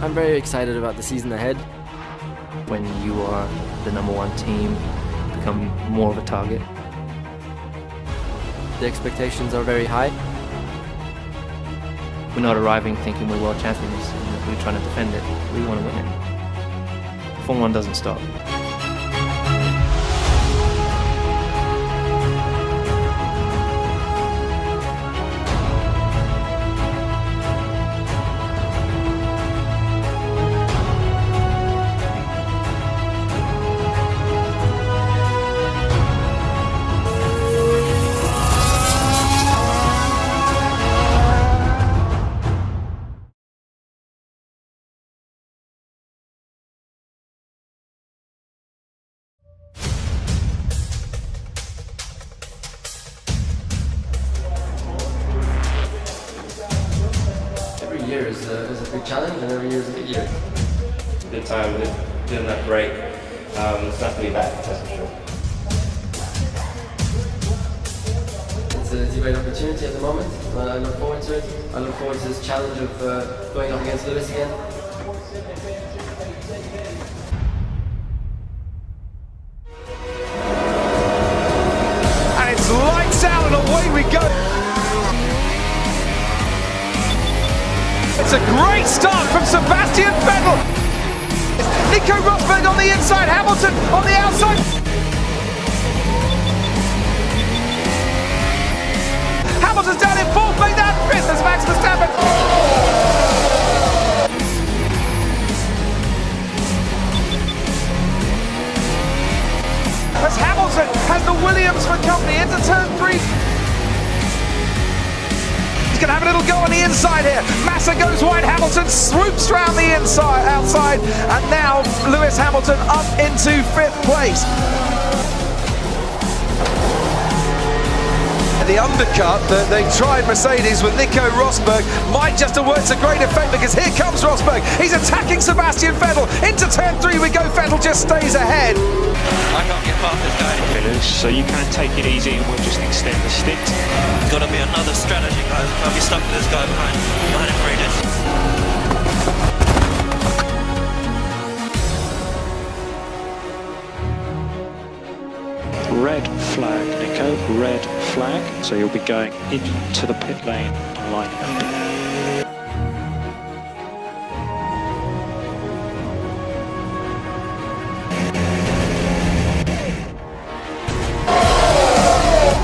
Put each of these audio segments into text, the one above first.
I'm very excited about the season ahead. When you are the #1 team, you become more of a target. The expectations are very high. We're not arriving thinking we're world champions and we're trying to defend it. We want to win it. Formula 1 doesn't stop. Every year is a big challenge, and every year is a good year. Good time, good enough break. It's nice to be back, that's for sure. It's a great opportunity at the moment. I look forward to it. I look forward to this challenge of going up against Lewis again. And it's lights out and away we go. It's a great start from Sebastian Vettel. Nico Rosberg on the inside, Hamilton on the outside. Hamilton's down in fourth, made that fifth as Max Verstappen. As Hamilton has the Williams for company into turn 3. He's going to have a little go on the inside here. Massa goes wide, Hamilton swoops round the outside, and now Lewis Hamilton up into 5th place. The undercut that they tried Mercedes with Nico Rosberg might just have worked to great effect, because here comes Rosberg. He's attacking Sebastian Vettel. Into turn 3 we go. Vettel just stays ahead. I can't get past this guy. So you can take it easy and we'll just extend the stint. Got to be another strategy, guys. I'll be stuck with this guy behind him for ages. Red flag, Nico, red flag. So you'll be going into the pit lane and lining up.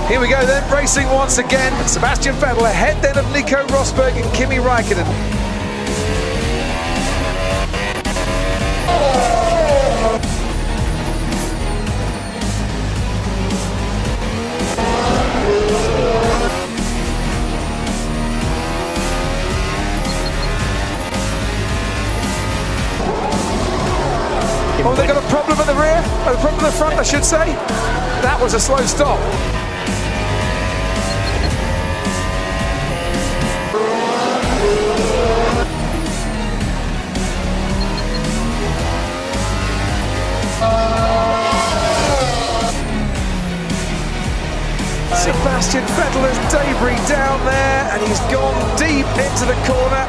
Here we go then, racing once again. Sebastian Vettel ahead then of Nico Rosberg and Kimi Räikkönen. Oh, they got a problem at the rear, a problem at the front, I should say. That was a slow stop. Sebastian Vettel has debris down there, and he's gone deep into the corner.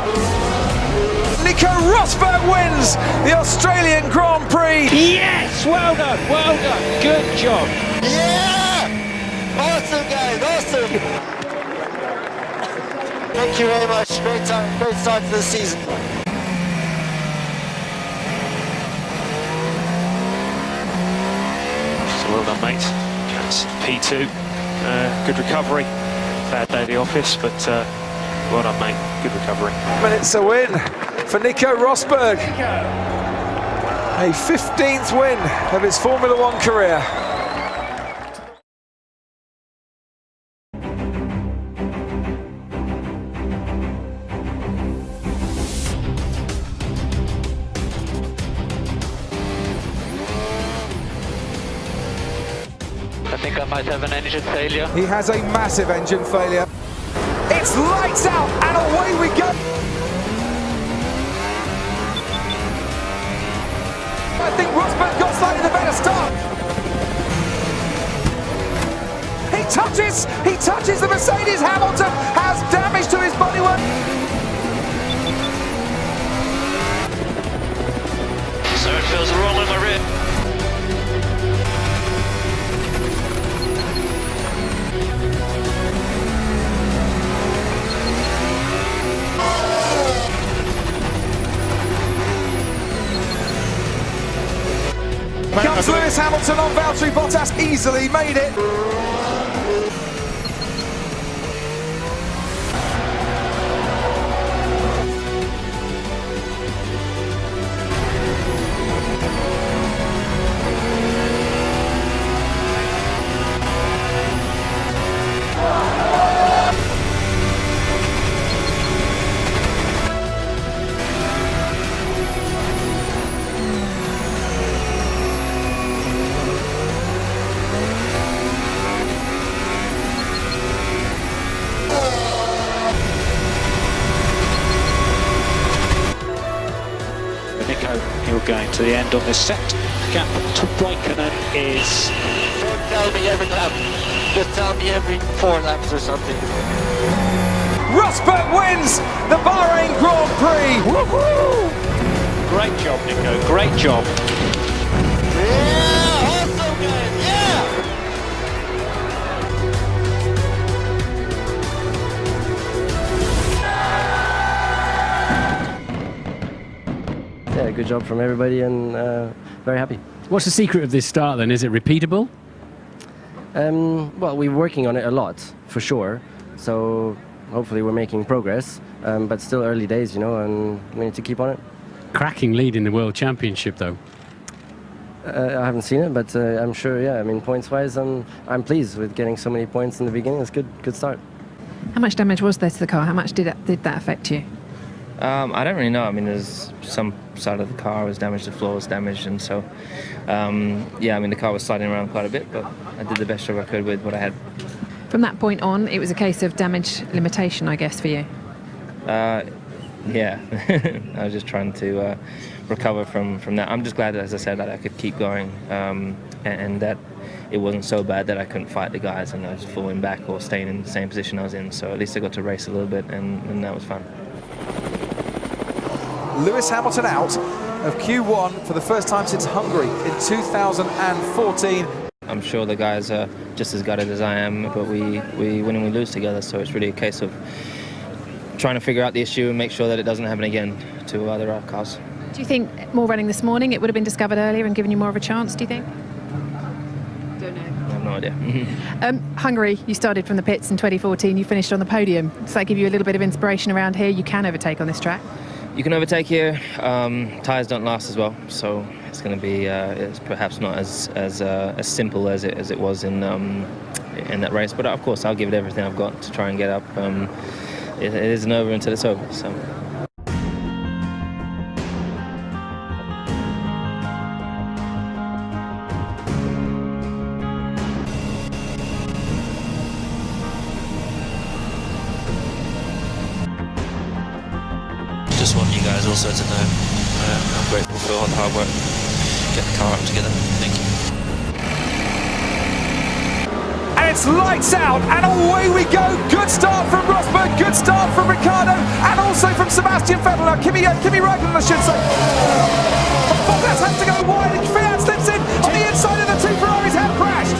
Nico Rosberg wins the Australian Grand Prix. Yes, well done, good job. Yeah! Awesome, guys, awesome! Thank you very much. Great start to the season. So well done, mate. That's P2. Good recovery. Bad day at the office, but well done, mate. Good recovery. And it's a win for Nico Rosberg. A 15th win of his Formula 1 career. I think I might have an engine failure. He has a massive engine failure. It's lights out and away we go. I think Rosberg got slightly the better start. He touches the Mercedes. Hamilton has damage to his bodywork. Comes Lewis Hamilton on Valtteri Bottas, easily made it. Nico, you're going to the end on this set. Gap to Raikkonen is... Don't tell me every lap. Just tell me every 4 laps or something. Rosberg wins the Bahrain Grand Prix. Woohoo! Great job, Nico, great job. Yeah, awesome guys, yeah! Yeah, good job from everybody, and very happy. What's the secret of this start then? Is it repeatable? Well, we're working on it a lot, for sure. So hopefully we're making progress, but still early days, you know, and we need to keep on it. Cracking lead in the World Championship, though. I haven't seen it, but I'm sure. Yeah, I mean, points-wise, I'm pleased with getting so many points in the beginning. It's good start. How much damage was there to the car? How much did that affect you? I don't really know. I mean, there's some side of the car was damaged, the floor was damaged, and so, yeah, I mean, the car was sliding around quite a bit, but I did the best job I could with what I had. From that point on, it was a case of damage limitation, I guess, for you. Yeah, I was just trying to recover from that. I'm just glad that, as I said, that I could keep going, and that it wasn't so bad that I couldn't fight the guys and I was falling back or staying in the same position I was in. So at least I got to race a little bit, and that was fun. Lewis Hamilton out of Q1 for the first time since Hungary in 2014. I'm sure the guys are just as gutted as I am, but we win and we lose together, so it's really a case of trying to figure out the issue and make sure that it doesn't happen again to other cars. Do you think more running this morning, it would have been discovered earlier and given you more of a chance, do you think? Don't know. I have no idea. Hungary, you started from the pits in 2014, you finished on the podium. Does that give you a little bit of inspiration around here? You can overtake on this track. You can overtake here. Tyres don't last as well, so it's going to be it's perhaps not as simple as it was in that race. But of course, I'll give it everything I've got to try and get up. It isn't over until it's over. So. Just want you guys also to know I'm grateful for all the hard work. Get the car up together. Thank you. And it's lights out, and away we go. Good start from Rosberg, good start from Ricciardo, and also from Sebastian Vettel. Now, Kimi Räikkönen, I should say. But Bottas has to go wide, and Fiat slips in on the inside of the two Ferraris, have crashed.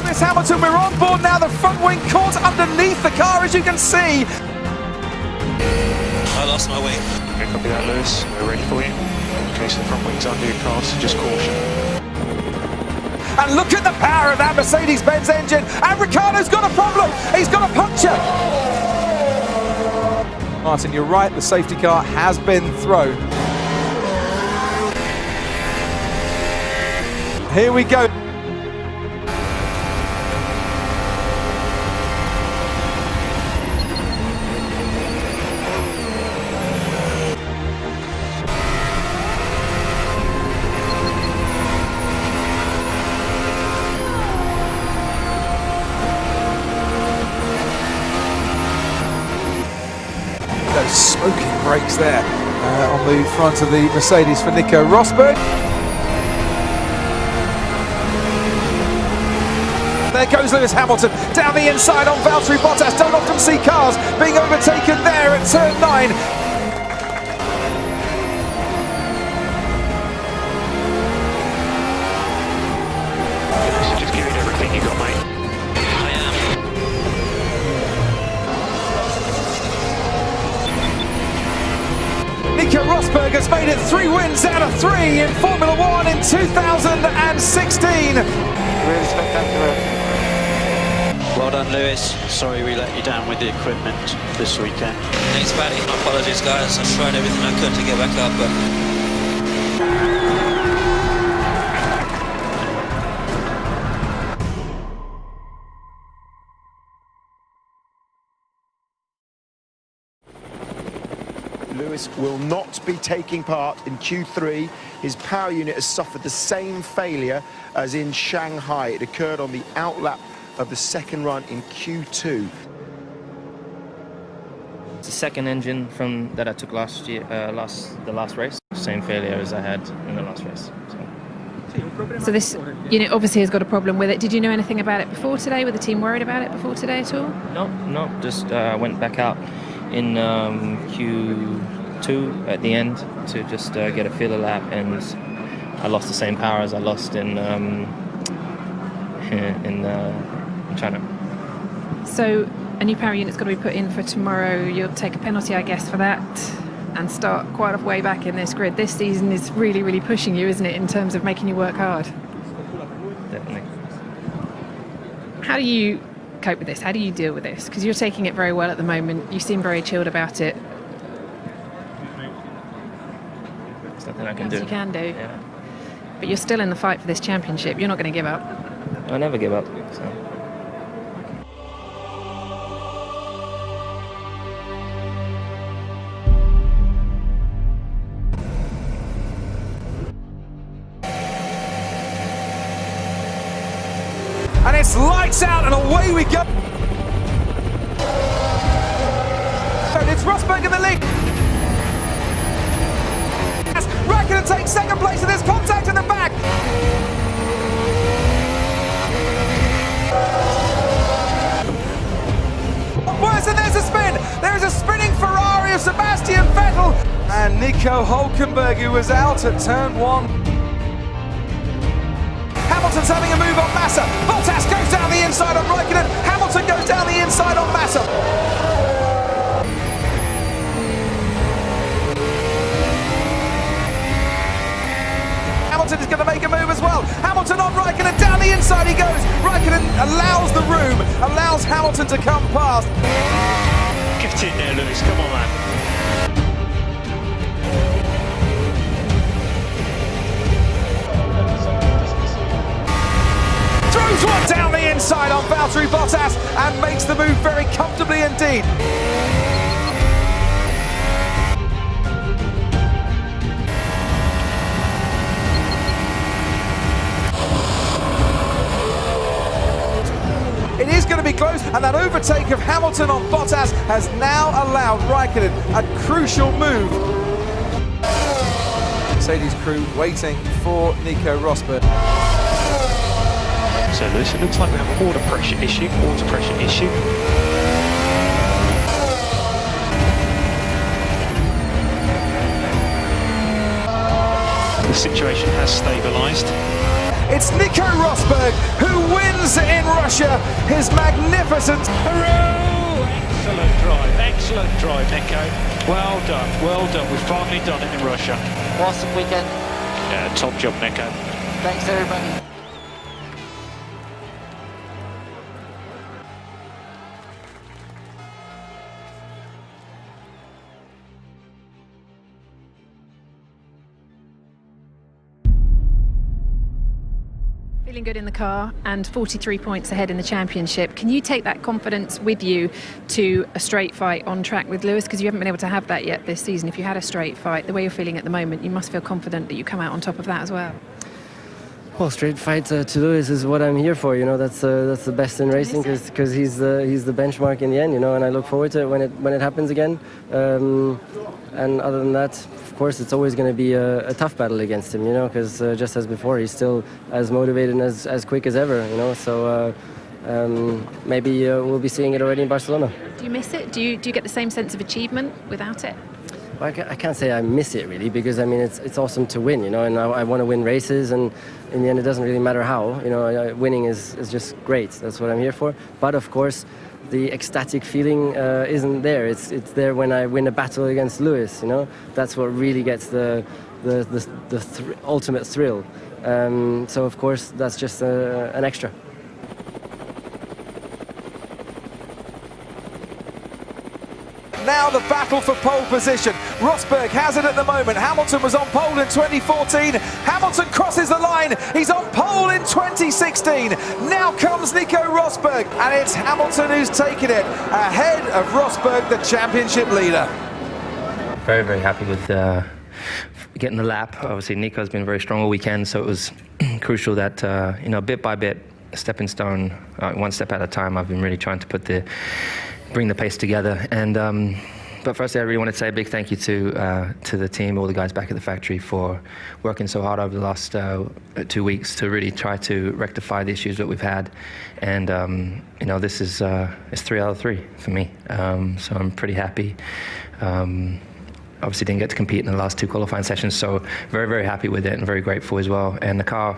Lewis Hamilton, we're on board now. The front wing caught underneath the car, as you can see. I lost my wing. Copy that, Lewis. We're ready for you. In case the front wing's under your car, so just caution. And look at the power of that Mercedes-Benz engine. And Ricciardo's got a problem. He's got a puncture. Martin, you're right. The safety car has been thrown. Here we go. Those smoking brakes there on the front of the Mercedes for Nico Rosberg. There goes Lewis Hamilton down the inside on Valtteri Bottas. Don't often see cars being overtaken there at turn 9. Just give it everything you got, mate. I am. Nico Rosberg has made it 3 wins out of 3 in Formula 1 in 2016. Really spectacular. Well done, Lewis. Sorry we let you down with the equipment this weekend. Thanks, Paddy. My apologies, guys. I tried everything I could to get back up, but Lewis will not be taking part in Q3. His power unit has suffered the same failure as in Shanghai. It occurred on the outlap of the second run in Q2. It's the second engine from that I took last year, the last race. Same failure as I had in the last race. So this unit obviously has got a problem with it. Did you know anything about it before today? Were the team worried about it before today at all? No, just went back out in Q2 at the end to just get a feeler lap, and I lost the same power as I lost in China. So a new power unit's got to be put in for tomorrow. You'll take a penalty, I guess, for that and start quite a way back in this grid. This season is really, really pushing you, isn't it, in terms of making you work hard? Definitely. How do you cope with this? How do you deal with this? Because you're taking it very well at the moment. You seem very chilled about it. There's nothing I can do. You can do. Yeah. But you're still in the fight for this championship. You're not going to give up. I never give up. So. And it's lights out and away we go. And it's Rosberg in the lead. Raikkonen takes second place and there's contact in the back. Worse, and there's a spin. There is a spinning Ferrari of Sebastian Vettel. And Nico Hülkenberg, who was out at turn 1. Hamilton's having a move on Massa. Bottas goes down the inside on Raikkonen. Hamilton goes down the inside on Massa. Hamilton is going to make a move as well. Hamilton on Raikkonen, down the inside he goes. Raikkonen allows the room, allows Hamilton to come past. Get in there, Lewis. Come on, man. Throws one down the inside on Valtteri Bottas and makes the move very comfortably indeed. It is going to be close, and that overtake of Hamilton on Bottas has now allowed Raikkonen a crucial move. Mercedes crew waiting for Nico Rosberg. So Lewis, it looks like we have a water pressure issue. The situation has stabilised. It's Nico Rosberg who wins in Russia. His magnificent... Hurrah! Excellent drive, Nico. Well done. We've finally done it in Russia. Awesome weekend. Yeah, top job, Nico. Thanks, everybody. Feeling good in the car and 43 points ahead in the championship. Can you take that confidence with you to a straight fight on track with Lewis? Because you haven't been able to have that yet this season. If you had a straight fight, the way you're feeling at the moment, you must feel confident that you come out on top of that as well. Well, straight fight to Lewis is what I'm here for. You know, that's the best in racing because he's the benchmark in the end. You know, and I look forward to it when it happens again. And other than that, of course, it's always going to be a tough battle against him. You know, because just as before, he's still as motivated and as quick as ever. You know, so maybe we'll be seeing it already in Barcelona. Do you miss it? Do you get the same sense of achievement without it? Well, I can't say I miss it really, because I mean it's awesome to win, you know, and I want to win races, and in the end it doesn't really matter how, you know, winning is just great. That's what I'm here for. But of course, the ecstatic feeling isn't there. It's there when I win a battle against Lewis. You know, that's what really gets the ultimate thrill. So of course that's just an extra. Now the battle for pole position. Rosberg has it at the moment. Hamilton was on pole in 2014. Hamilton crosses the line. He's on pole in 2016. Now comes Nico Rosberg, and it's Hamilton who's taken it ahead of Rosberg, the championship leader. Very, very happy with getting the lap. Obviously, Nico's been very strong all weekend, so it was crucial that you know, bit by bit, stepping stone, one step at a time. I've been really trying to bring the pace together. And but firstly, I really want to say a big thank you to the team, all the guys back at the factory, for working so hard over the last 2 weeks to really try to rectify the issues that we've had. And you know, this is it's 3 out of 3 for me, so I'm pretty happy. Obviously didn't get to compete in the last 2 qualifying sessions, so very, very happy with it and very grateful as well. And the car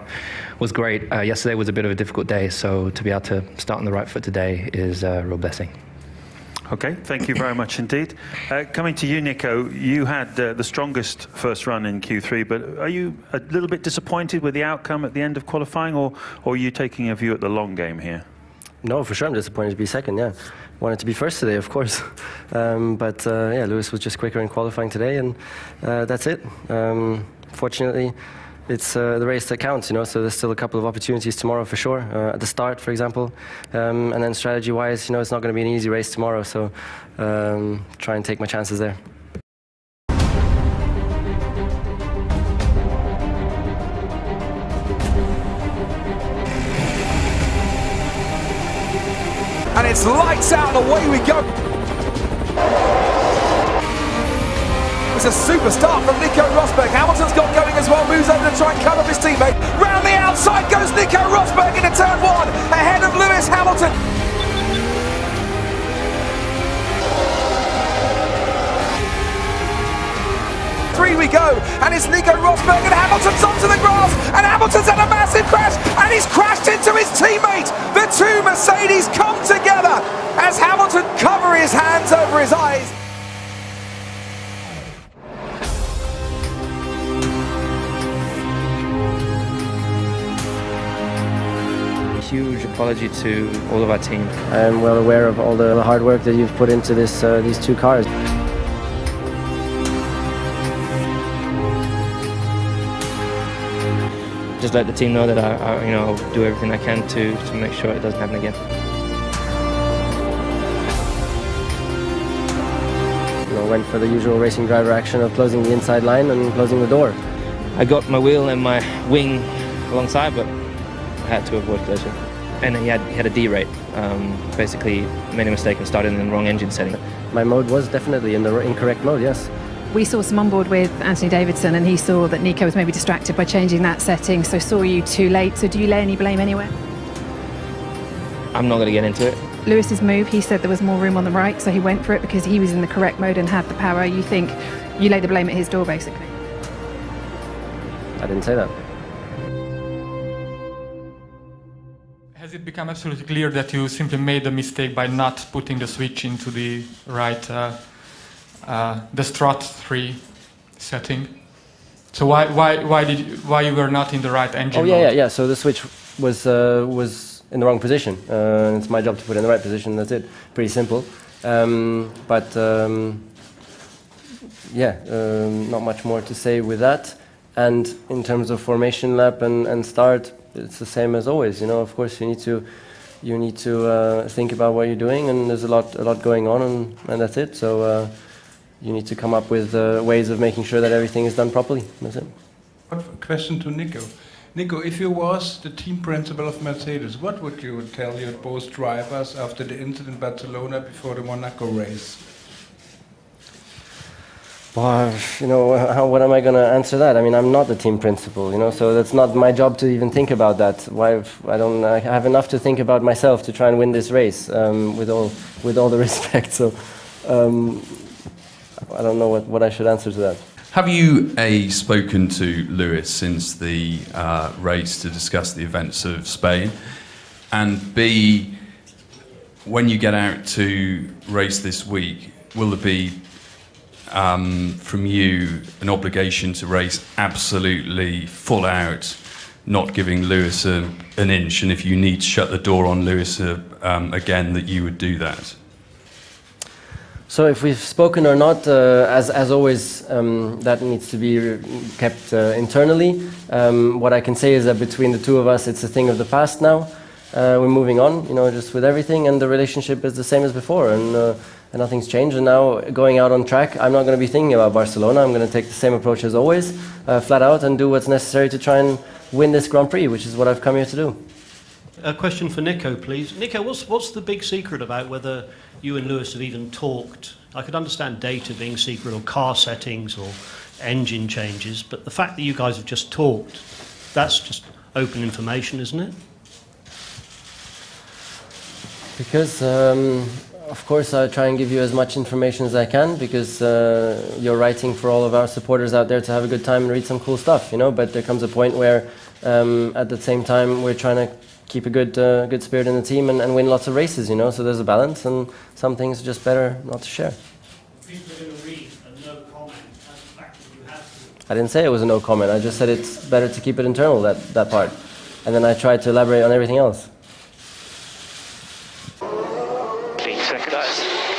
was great. Yesterday was a bit of a difficult day, so to be able to start on the right foot today is a real blessing. Okay, thank you very much indeed. Coming to you, Nico, you had the strongest first run in Q3, but are you a little bit disappointed with the outcome at the end of qualifying, or are you taking a view at the long game here? No, for sure I'm disappointed to be second, yeah. Wanted to be first today, of course. But yeah, Lewis was just quicker in qualifying today, and that's it. Fortunately, it's the race that counts, you know, so there's still a couple of opportunities tomorrow for sure, at the start, for example. And then strategy-wise, you know, it's not going to be an easy race tomorrow, so try and take my chances there. And it's lights out, and away we go. It's a super start from Nico Rosberg. Hamilton's got going as well, moves over to try and cut off his teammate. Round the outside goes Nico Rosberg into turn 1, ahead of Lewis Hamilton. Three we go, and it's Nico Rosberg, and Hamilton's onto the grass, and Hamilton's had a massive crash, and he's crashed into his teammate. The 2 Mercedes come together as Hamilton covers his hands over his eyes. Huge apology to all of our team. I'm well aware of all the hard work that you've put into this, these 2 cars. Just let the team know that you know, I'll do everything I can to make sure it doesn't happen again. You know, went for the usual racing driver action of closing the inside line and closing the door. I got my wheel and my wing alongside, but I had to avoid collision. And he had a D-rate. Basically made a mistake and started in the wrong engine setting. My mode was definitely in the incorrect mode, yes. We saw some on board with Anthony Davidson, and he saw that Nico was maybe distracted by changing that setting, so saw you too late. So do you lay any blame anywhere? I'm not going to get into it. Lewis's move, he said there was more room on the right, so he went for it because he was in the correct mode and had the power. You think you lay the blame at his door, basically? I didn't say that. Has it become absolutely clear that you simply made a mistake by not putting the switch into the right, the strut 3 setting? So why you were not in the right engine mode? Yeah. So the switch was in the wrong position. It's my job to put it in the right position. That's it. Pretty simple. Not much more to say with that. And in terms of formation lap and start, it's the same as always. You know, of course, you need to think about what you're doing, and there's a lot going on, and that's it. So you need to come up with ways of making sure that everything is done properly. That's it. One question to Nico. Nico, if you was the team principal of Mercedes, what would you tell your both drivers after the incident in Barcelona before the Monaco race? Well, you know, what am I going to answer that? I mean, I'm not the team principal, you know, so that's not my job to even think about that. I have enough to think about myself to try and win this race, with all the respect. So I don't know what I should answer to that. Have you spoken to Lewis since the race to discuss the events of Spain, and B, when you get out to race this week, will there be, from you, an obligation to race absolutely full out, not giving Lewis an inch, and if you need to shut the door on Lewis again, that you would do that? So if we've spoken or not, as always, that needs to be kept internally. What I can say is that between the two of us, it's a thing of the past now. We're moving on, just with everything, and the relationship is the same as before, and nothing's changed. And now, going out on track, I'm not going to be thinking about Barcelona. I'm going to take the same approach as always, flat out, and do what's necessary to try and win this Grand Prix, which is what I've come here to do. A question for Nico, please. Nico, what's the big secret about whether you and Lewis have even talked? I could understand data being secret, or car settings, or engine changes, but the fact that you guys have just talked, that's just open information, isn't it? Because, of course, I try and give you as much information as I can, because you're writing for all of our supporters out there to have a good time and read some cool stuff, but there comes a point where, at the same time, we're trying to keep a good spirit in the team and win lots of races, so there's a balance, and some things are just better not to share. People are going to read a no comment as the fact that you have to. I didn't say it was a no comment, I just said it's better to keep it internal, that part. And then I tried to elaborate on everything else.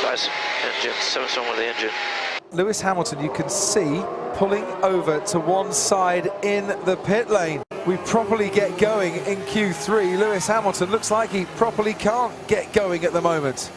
Guys, engine, something's wrong with the engine. Lewis Hamilton, you can see, pulling over to one side in the pit lane. We properly get going in Q3. Lewis Hamilton looks like he properly can't get going at the moment.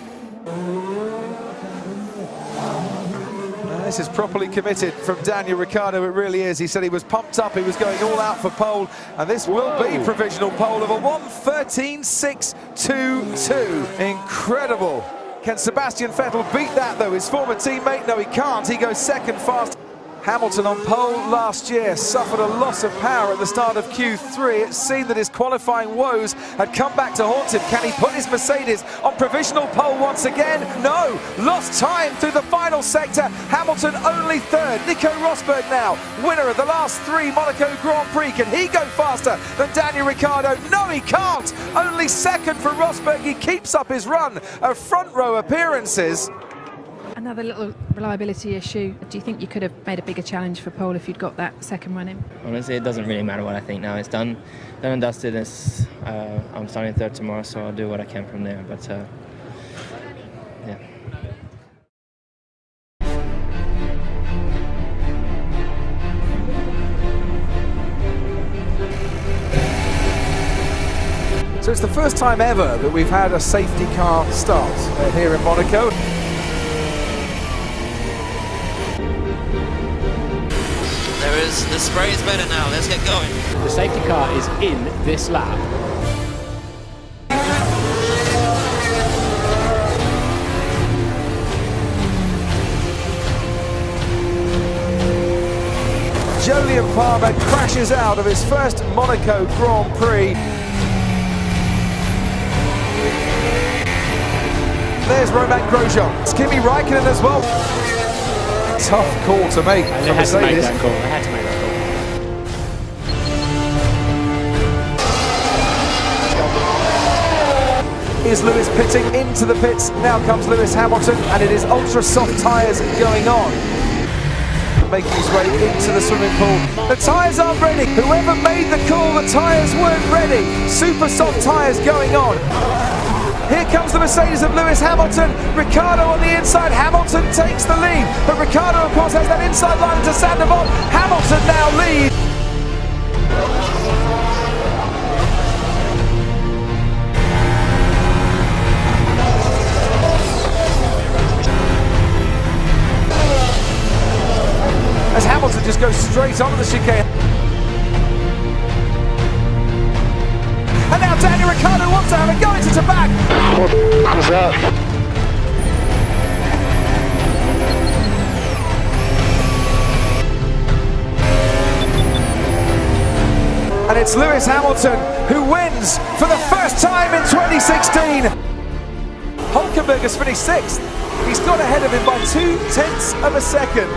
This is properly committed from Daniel Ricciardo, it really is. He said he was pumped up, he was going all out for pole, and this will be provisional pole of a 1:13.622. Incredible. Can Sebastian Vettel beat that though? His former teammate? No, he can't. He goes second fast. Hamilton on pole last year suffered a loss of power at the start of Q3. It seemed that his qualifying woes had come back to haunt him. Can he put his Mercedes on provisional pole once again? No! Lost time through the final sector. Hamilton only third. Nico Rosberg now, winner of the last 3 Monaco Grand Prix. Can he go faster than Daniel Ricciardo? No, he can't! Only second for Rosberg. He keeps up his run of front row appearances. Another little reliability issue. Do you think you could have made a bigger challenge for pole if you'd got that second run in? Honestly, it doesn't really matter what I think now. It's done and dusted. I'm starting third tomorrow, so I'll do what I can from there. But yeah. So it's the first time ever that we've had a safety car start here in Monaco. The spray is better now, let's get going. The safety car is in this lap. Jolyon Palmer crashes out of his first Monaco Grand Prix. There's Romain Grosjean. It's Kimi Raikkonen as well. Tough call to make for Mercedes. They had to make that call. Is Lewis pitting into the pits? Now comes Lewis Hamilton, and it is ultra soft tyres going on. Making his way into the swimming pool. The tyres aren't ready. Whoever made the call, the tyres weren't ready. Super soft tyres going on. Here comes the Mercedes of Lewis Hamilton. Ricciardo on the inside. Hamilton takes the lead. But Ricciardo, of course, has that inside line into Sandoval. Hamilton now leads. As Hamilton just goes straight onto the chicane. And now Daniel Ricciardo wants to have a go into the back. What was that? And it's Lewis Hamilton who wins for the first time in 2016. Hülkenberg has finished 6th. He's got ahead of him by 0.2 of a second.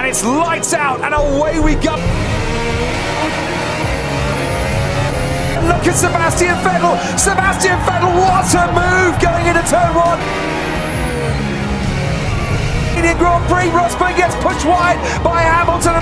it's lights out and away we go. Look at Sebastian Vettel. Sebastian Vettel, what a move going into turn 1. Indian Grand Prix, Rosberg gets pushed wide by Hamilton.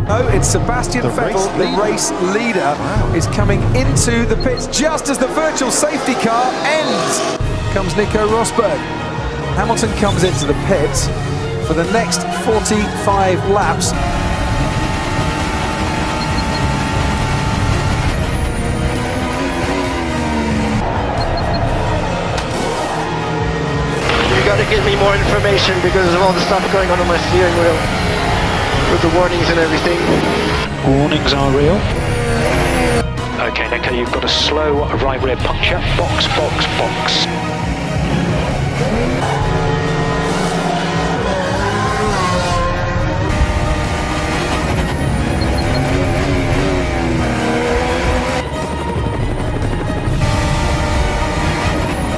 No, it's Sebastian Vettel, the race leader, is coming into the pits just as the virtual safety car ends. Comes Nico Rosberg. Hamilton comes into the pits for the next 45 laps. You got to give me more information because of all the stuff going on my steering wheel. With the warnings and everything. Warnings are real. Okay, Nico, you've got a slow right rear puncture. Box, box, box.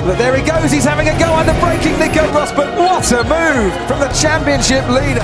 But there he goes, he's having a go under braking Nico Rosberg. What a move from the championship leader.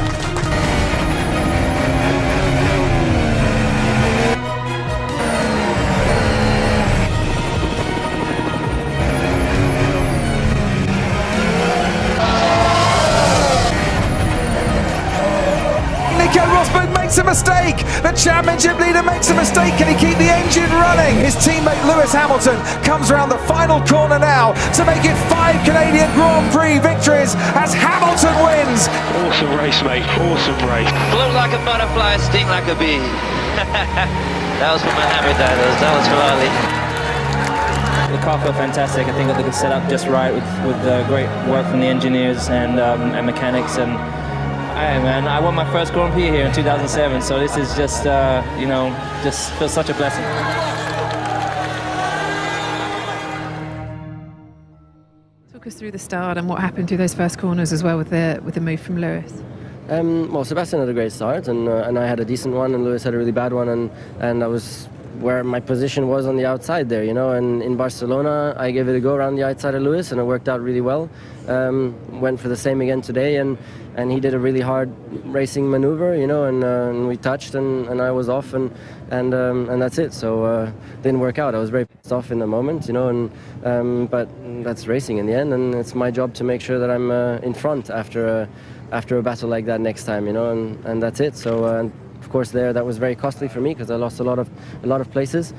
Nico Rosberg makes a mistake. The championship leader makes a mistake. Can he keep the engine running? His teammate Lewis Hamilton comes around the final corner now to make it 5 Canadian Grand Prix victories as Hamilton wins. Awesome race, mate. Awesome race. Float like a butterfly, sting like a bee. That was for Mohammed, that was for Ali. The car felt fantastic. I think that they could set up just right with great work from the engineers and mechanics. And hey, man, I won my first Grand Prix here in 2007, so this is just, just feels such a blessing. Talk us through the start and what happened through those first corners as well with the move from Lewis. Well, Sebastian had a great start, and I had a decent one, and Lewis had a really bad one, and I was where my position was on the outside there, and in Barcelona I gave it a go around the outside of Lewis, and it worked out really well. Went for the same again today, and he did a really hard racing maneuver, and we touched, and I was off, and that's it. So didn't work out. I was very pissed off in the moment, but that's racing in the end, and it's my job to make sure that I'm in front after a battle like that next time, and that's it. So. Of course, that was very costly for me because I lost a lot of places,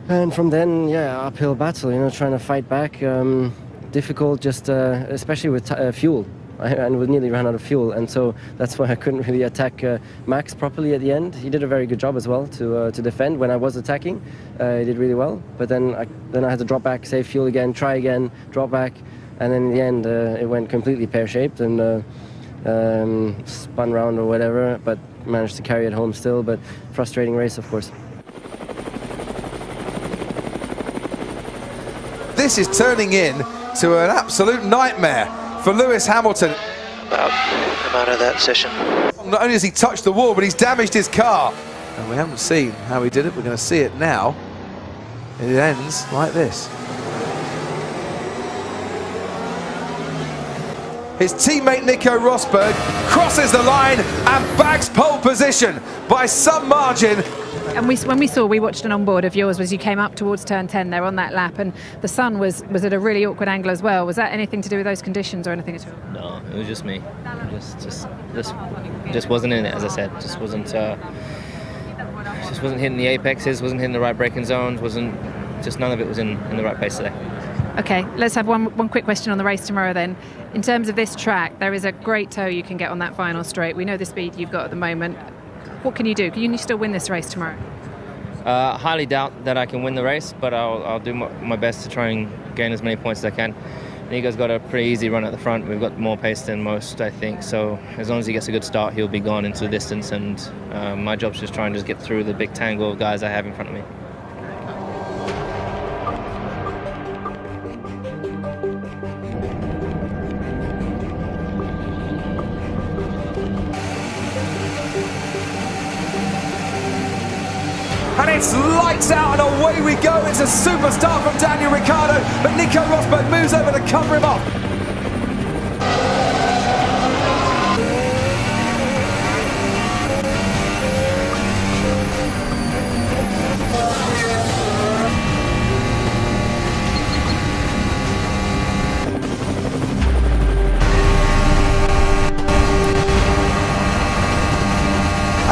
and from then, uphill battle. Trying to fight back, difficult. Just especially with fuel, and we nearly ran out of fuel, and so that's why I couldn't really attack Max properly at the end. He did a very good job as well to defend when I was attacking. He did really well, but then I had to drop back, save fuel again, try again, drop back, and then in the end it went completely pear-shaped and spun round or whatever, but managed to carry it home still. But frustrating race, of course. This is turning into an absolute nightmare for Lewis Hamilton. I'm out of that session. Not only has he touched the wall, but he's damaged his car. And we haven't seen how he did it. We're going to see it now. It ends like this. His teammate Nico Rosberg crosses the line and bags pole position by some margin. And we watched an onboard of yours as you came up towards turn 10 there on that lap, and the sun was at a really awkward angle as well. Was that anything to do with those conditions or anything at all? No, it was just me. Just wasn't in it, as I said. Just wasn't hitting the apexes, wasn't hitting the right braking zones, none of it was in the right place today. Okay, let's have one quick question on the race tomorrow then. In terms of this track, there is a great toe you can get on that final straight. We know the speed you've got at the moment. What can you do? Can you still win this race tomorrow? Highly doubt that I can win the race, but I'll do my best to try and gain as many points as I can. Nico's got a pretty easy run at the front. We've got more pace than most, I think. So as long as he gets a good start, he'll be gone into the distance. And my job's just trying to just get through the big tangle of guys I have in front of me. and it's lights out and away we go. It's a superstar from Daniel Ricciardo, but Nico Rosberg moves over to cover him up.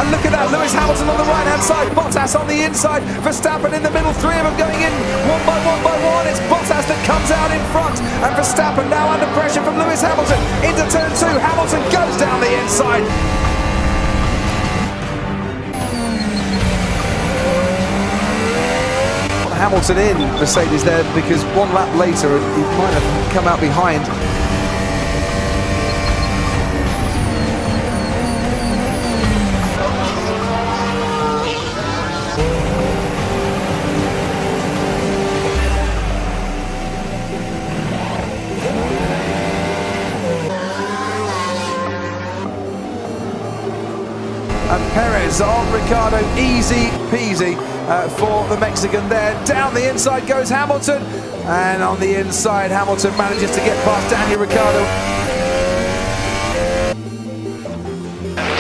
And look at that, Lewis Hamilton on the right-hand side, Bottas on the inside, Verstappen in the middle, three of them going in one by one. It's Bottas that comes out in front, and Verstappen now under pressure from Lewis Hamilton into turn 2. Hamilton goes down the inside. Hamilton in Mercedes there, because one lap later he might have come out behind. And Perez on Ricciardo, easy peasy for the Mexican there. Down the inside goes Hamilton, and on the inside Hamilton manages to get past Daniel Ricciardo.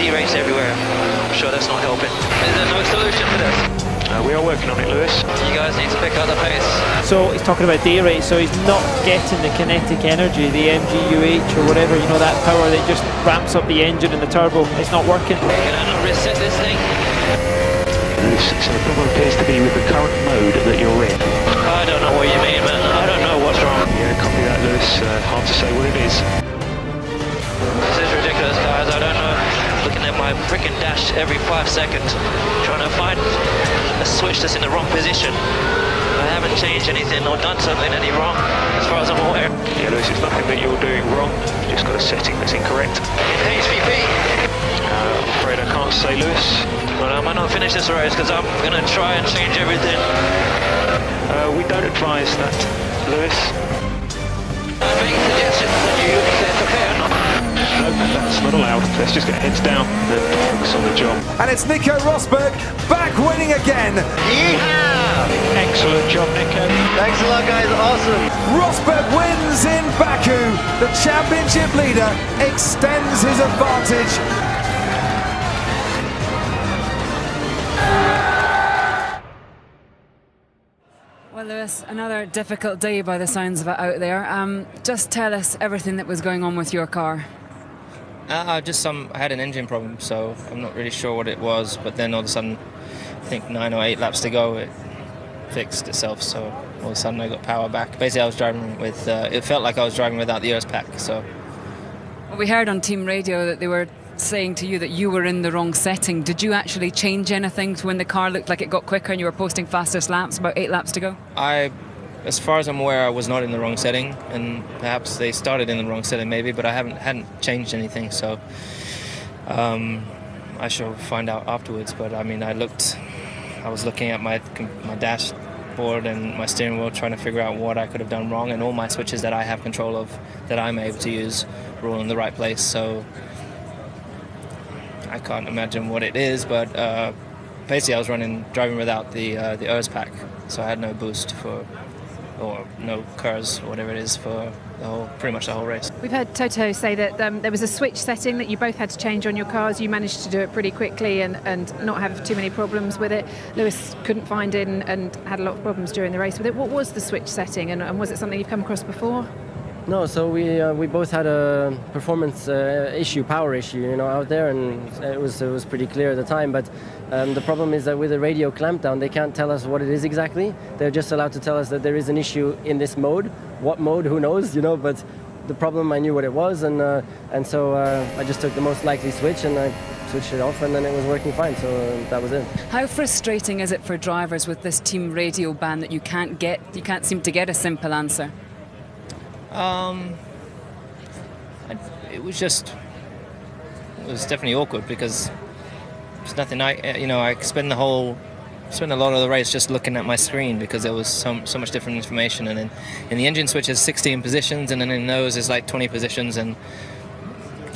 D-race everywhere. I'm sure that's not helping. Is there no solution for this? We are working on it, Lewis. You guys need to pick up the pace. So he's talking about day rate, so he's not getting the kinetic energy, the MGUH or whatever, you know, that power that just ramps up the engine and the turbo. It's not working. Can I not reset this thing? Lewis, so the problem appears to be with the current mode that you're in. I don't know what you mean, man. I don't know what's wrong. Yeah, copy that, Lewis. Hard to say what it is. This is ridiculous, guys. I don't know. Looking at my freaking dash every 5 seconds, trying to find a switch that's in the wrong position. I haven't changed anything or done something any wrong, as far as I'm aware. Yeah, Lewis, it's nothing that you're doing wrong. You've just got a setting that's incorrect. HVP. I'm afraid I can't say, Lewis. Well, I might not finish this race because I'm going to try and change everything. We don't advise that, Lewis. I'm making suggestions that you prepare not. No, that's not allowed. Let's just get heads down and focus on the job. And it's Nico Rosberg back winning again. Yeehaw! Excellent job, Nico. Thanks a lot, guys. Awesome. Rosberg wins in Baku. The championship leader extends his advantage. Well, Lewis, another difficult day by the sounds of it out there. Just tell us everything that was going on with your car. I had an engine problem, so I'm not really sure what it was, but then all of a sudden, I think 9 or 8 laps to go, it fixed itself, so all of a sudden I got power back. Basically I was driving with, it felt like I was driving without the EOS pack, so. Well, we heard on team radio that they were saying to you that you were in the wrong setting. Did you actually change anything when the car looked like it got quicker and you were posting fastest laps, about 8 laps to go? As far as I'm aware, I was not in the wrong setting, and perhaps they started in the wrong setting maybe, but I hadn't changed anything, so I shall find out afterwards. But I mean, I was looking at my dashboard and my steering wheel, trying to figure out what I could have done wrong, and all my switches that I have control of, that I'm able to use, were all in the right place. So I can't imagine what it is, but basically I was driving without the EOS pack, so I had no boost or no KERS, or whatever it is, for pretty much the whole race. We've heard Toto say that there was a switch setting that you both had to change on your cars. You managed to do it pretty quickly and not have too many problems with it. Lewis couldn't find it and had a lot of problems during the race with it. What was the switch setting, and was it something you've come across before? No, so we both had a performance power issue, out there, and it was pretty clear at the time. But the problem is that with the radio clampdown, they can't tell us what it is exactly. They're just allowed to tell us that there is an issue in this mode. What mode? Who knows? But the problem, I knew what it was, and so I just took the most likely switch and I switched it off, and then it was working fine. So that was it. How frustrating is it for drivers with this team radio ban that you can't seem to get a simple answer? It was definitely awkward, because there's nothing I spent a lot of the race just looking at my screen, because there was so much different information, and then in the engine switch is 16 positions, and then in those is like 20 positions, and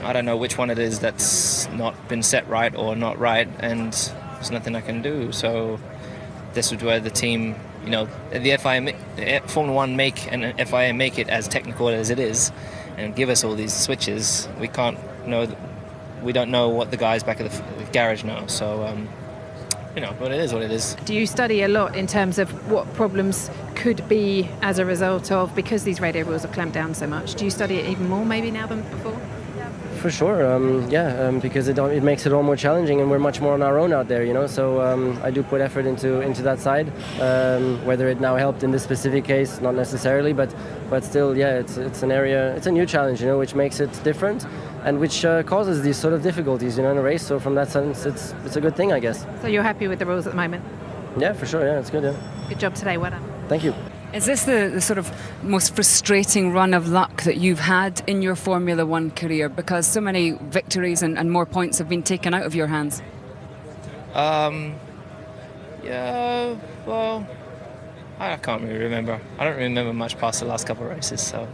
I don't know which one it is that's not been set right or not right, and there's nothing I can do. So this is where the team, you know, the Formula One and FIA make it as technical as it is, and give us all these switches. We don't know what the guys back at the garage know. So, you know, but it is what it is. Do you study a lot in terms of what problems could be as a result of, because these radio rules have clamped down so much? Do you study it even more maybe now than before? For sure, because it makes it all more challenging, and we're much more on our own out there, you know. So I do put effort into that side. Whether it now helped in this specific case, not necessarily, but still, yeah, it's an area, it's a new challenge, you know, which makes it different, and which causes these sort of difficulties, you know, in a race. So from that sense, it's a good thing, I guess. So you're happy with the rules at the moment? Yeah, for sure. Yeah, it's good. Yeah. Good job today. Well done. Thank you. Is this the sort of most frustrating run of luck that you've had in your Formula One career? Because so many victories and more points have been taken out of your hands. Yeah, well, I can't really remember. I don't remember much past the last couple of races, so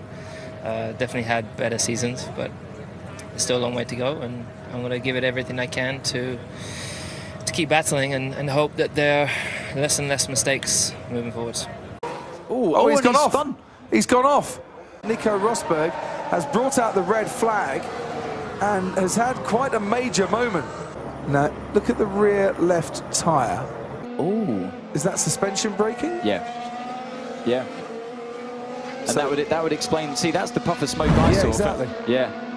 definitely had better seasons, but there's still a long way to go, and I'm going to give it everything I can to keep battling and hope that there are less and less mistakes moving forwards. Oh, he's gone off. He's gone off. Nico Rosberg has brought out the red flag and has had quite a major moment. Now, look at the rear left tyre. Oh. Is that suspension braking? Yeah. Yeah. And so that would explain. See, that's the puff of smoke I saw. Exactly. Yeah.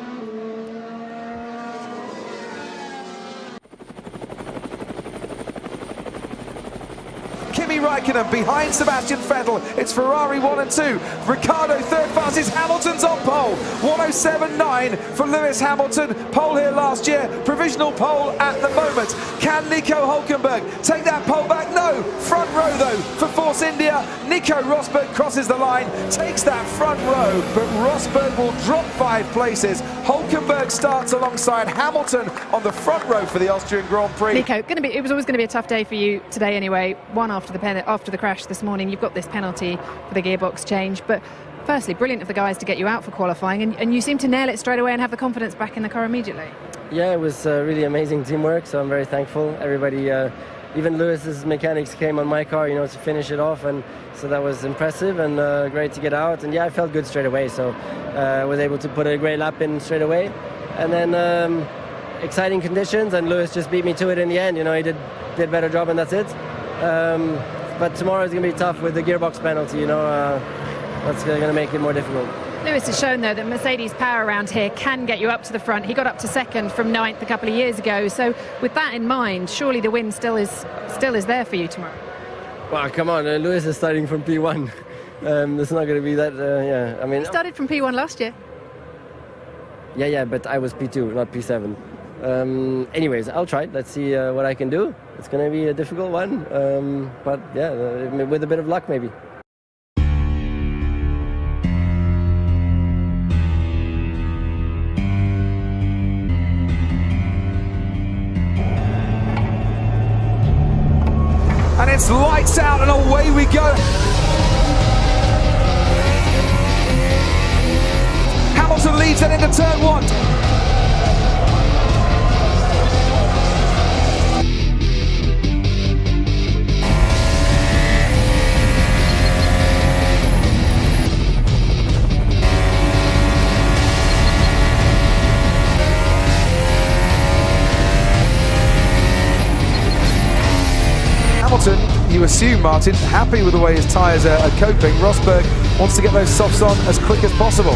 Kimi Raikkonen behind Sebastian Vettel. It's Ferrari 1 and 2. Ricciardo third fastest. Hamilton's on pole. 1:07.9 for Lewis Hamilton. Pole here last year. Provisional pole at the moment. Can Nico Hülkenberg take that pole back? No. Front row though for Force India. Nico Rosberg crosses the line, takes that front row, but Rosberg will drop 5 places. Hülkenberg starts alongside Hamilton on the front row for the Austrian Grand Prix. Nico, it was always going to be a tough day for you today anyway. One after the crash this morning. You've got this penalty for the gearbox change, but firstly, brilliant of the guys to get you out for qualifying, and you seem to nail it straight away and have the confidence back in the car immediately. Yeah, it was really amazing teamwork, so I'm very thankful. Everybody, even Lewis's mechanics came on my car, you know, to finish it off, and so that was impressive and great to get out. And yeah, I felt good straight away, so I was able to put a great lap in straight away. And then exciting conditions, and Lewis just beat me to it in the end. You know, he did a better job, and that's it. But tomorrow is going to be tough with the gearbox penalty, you know. That's going to make it more difficult. Lewis has shown, though, that Mercedes power around here can get you up to the front. He got up to second from 9th a couple of years ago. So with that in mind, surely the win still is there for you tomorrow. Well, come on, Lewis is starting from P1. It's not going to be that, yeah. I mean, he started from P1 last year. Yeah, but I was P2, not P7. Anyways, I'll try. Let's see what I can do. It's going to be a difficult one, but yeah, with a bit of luck maybe. And it's lights out and away we go. Hamilton leads then into turn 1. Hamilton, you assume, Martin, happy with the way his tyres are coping. Rosberg wants to get those softs on as quick as possible.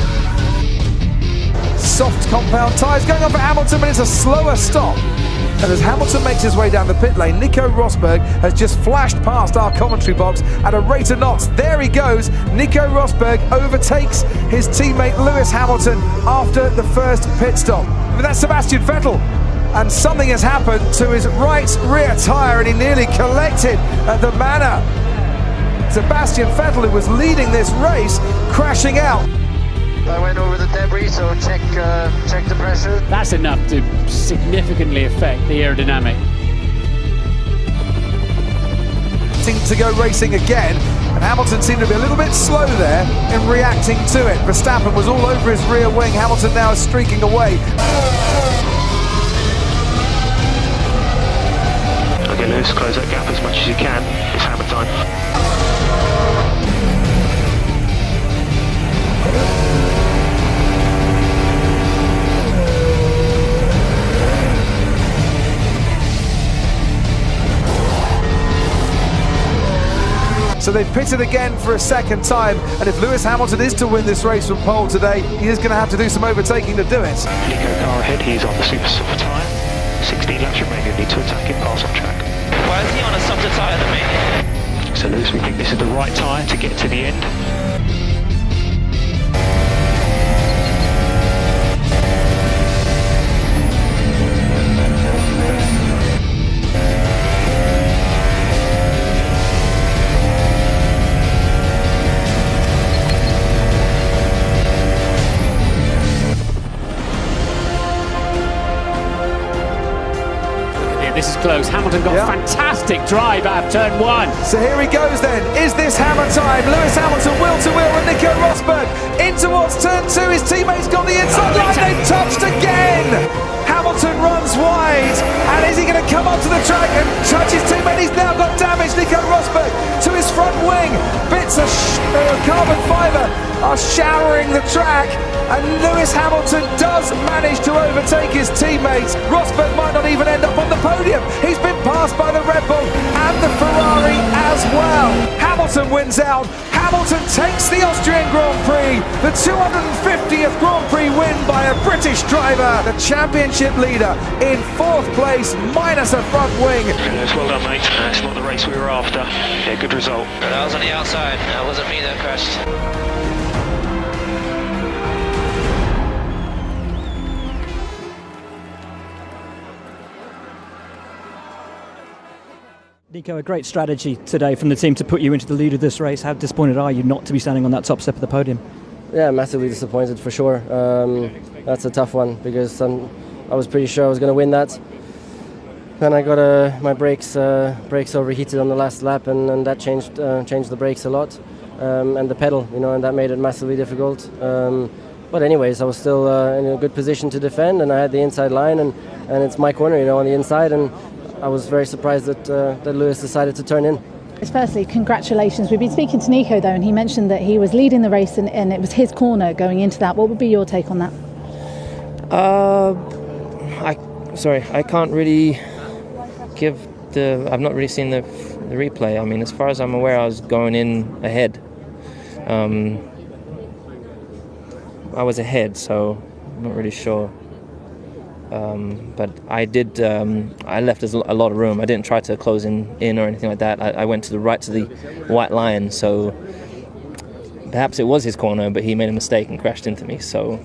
Soft compound tyres going on for Hamilton, but it's a slower stop. And as Hamilton makes his way down the pit lane, Nico Rosberg has just flashed past our commentary box at a rate of knots. There he goes. Nico Rosberg overtakes his teammate Lewis Hamilton after the first pit stop. But that's Sebastian Vettel. And something has happened to his right rear tyre, and he nearly collected at the manor. Sebastian Vettel, who was leading this race, crashing out. I went over the debris, so check the pressure. That's enough to significantly affect the aerodynamic. To go racing again, and Hamilton seemed to be a little bit slow there in reacting to it. Verstappen was all over his rear wing. Hamilton now is streaking away. Okay, Lewis, Lewis, close that gap as much as you can. It's hammer time. So they've pitted again for a second time, and if Lewis Hamilton is to win this race from pole today, he is going to have to do some overtaking to do it. Nico car ahead, he's on the super soft tyre. 16 laps remaining, need to attack him, pass on track. Why is he on a softer tyre than me? So Lewis, we think this is the right tyre to get to the end. This is close. Hamilton got a fantastic drive out of turn 1. So here he goes then. Is this hammer time? Lewis Hamilton wheel to wheel with Nico Rosberg. In towards turn 2. His teammates got the inside line. They've touched again. Hamilton runs wide. And is he going to come onto the track and touch his teammate? He's now got damage. Nico Rosberg to his front wing. Bits of carbon fibre are showering the track. And Lewis Hamilton does manage to overtake his teammates. Rosberg might not even end up on the podium. He's been passed by the Red Bull and the Ferrari as well. Hamilton wins out. Hamilton takes the Austrian Grand Prix, the 250th Grand Prix win by a British driver. The championship leader in 4th place, minus a front wing. Lewis, well done, mate. That's not the race we were after. Yeah, good result. But I was on the outside. That wasn't me that crashed. Nico, a great strategy today from the team to put you into the lead of this race. How disappointed are you not to be standing on that top step of the podium? Yeah, massively disappointed for sure. That's a tough one because I was pretty sure I was going to win that. Then I got my brakes overheated on the last lap, and that changed the brakes a lot, and the pedal, and that made it massively difficult. But anyways, I was still in a good position to defend, and I had the inside line, and it's my corner, on the inside, and I was very surprised that Lewis decided to turn in. Firstly, congratulations. We've been speaking to Nico though, and he mentioned that he was leading the race and it was his corner going into that. What would be your take on that? I can't really I've not really seen the replay. I mean, as far as I'm aware, I was going in ahead. I was ahead, so I'm not really sure. But I did. I left a lot of room. I didn't try to close in or anything like that. I went to the right to the white line. So perhaps it was his corner, but he made a mistake and crashed into me. So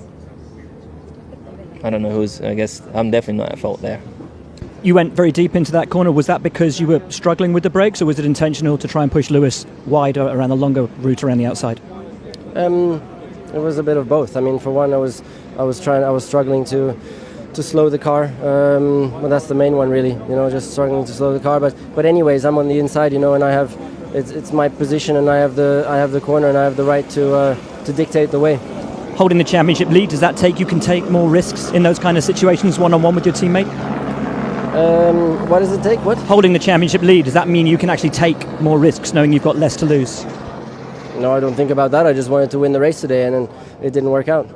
I don't know who's. I guess I'm definitely not at fault there. You went very deep into that corner. Was that because you were struggling with the brakes, or was it intentional to try and push Lewis wide around the longer route around the outside? It was a bit of both. I mean, for one, I was struggling to slow the car. Well, that's the main one, really. Just struggling to slow the car. But anyways, I'm on the inside, and I have it's my position, and I have the corner, and I have the right to dictate the way. Holding the championship lead, does that take you can take more risks in those kind of situations, one-on-one with your teammate? What does it take? What? Holding the championship lead, does that mean you can actually take more risks, knowing you've got less to lose? No, I don't think about that. I just wanted to win the race today, and it didn't work out.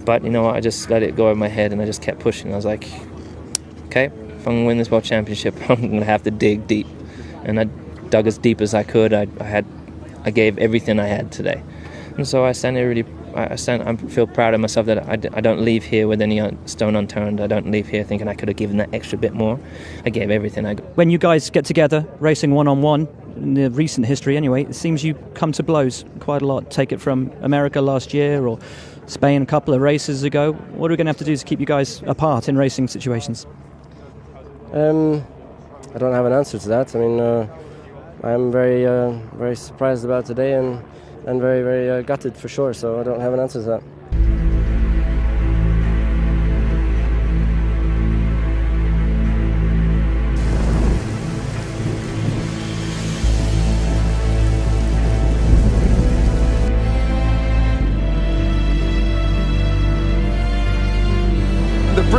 But I just let it go over my head, and I just kept pushing. I was like, okay, if I'm going to win this World Championship, I'm going to have to dig deep. And I dug as deep as I could. I gave everything I had today. And so I feel proud of myself that I don't leave here with any stone unturned. I don't leave here thinking I could have given that extra bit more. I gave everything I got. When you guys get together, racing one-on-one, in the recent history anyway, it seems you come to blows quite a lot. Take it from America last year or Spain a couple of races ago. What are we going to have to do to keep you guys apart in racing situations? I don't have an answer to that. I mean, I'm very surprised about today and very, very gutted for sure, so I don't have an answer to that.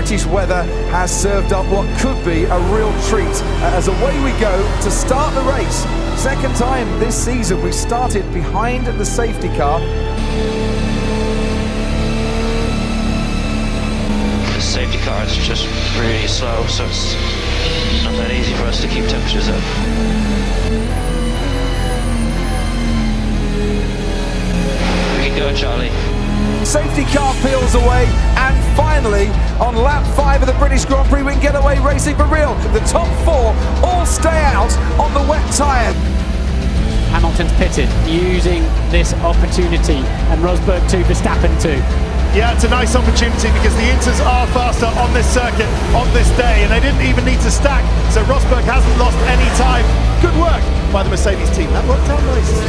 British weather has served up what could be a real treat. As away we go to start the race. Second time this season we've started behind the safety car. The safety car is just really slow, so it's not that easy for us to keep temperatures up. We can go, Charlie. Safety car peels away, and finally, on lap 5 of the British Grand Prix, we can get away racing for real. The top 4 all stay out on the wet tyre. Hamilton's pitted, using this opportunity, and Rosberg 2, Verstappen 2. Yeah, it's a nice opportunity because the Inters are faster on this circuit, on this day, and they didn't even need to stack, so Rosberg hasn't lost any time. Good work by the Mercedes team, that worked out nicely.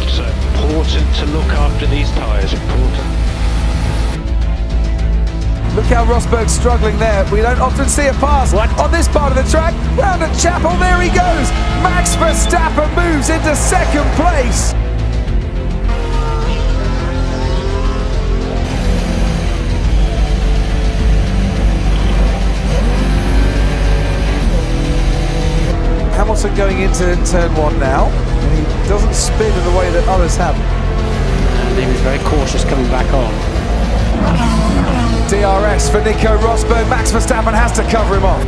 It's important to look after these tyres, important. Look how Rosberg's struggling there. We don't often see a pass on this part of the track. Round at Chapel, there he goes. Max Verstappen moves into second place. Hamilton going into turn 1 now, and he doesn't spin in the way that others have. And he was very cautious coming back on. DRS for Nico Rosberg. Max Verstappen has to cover him off.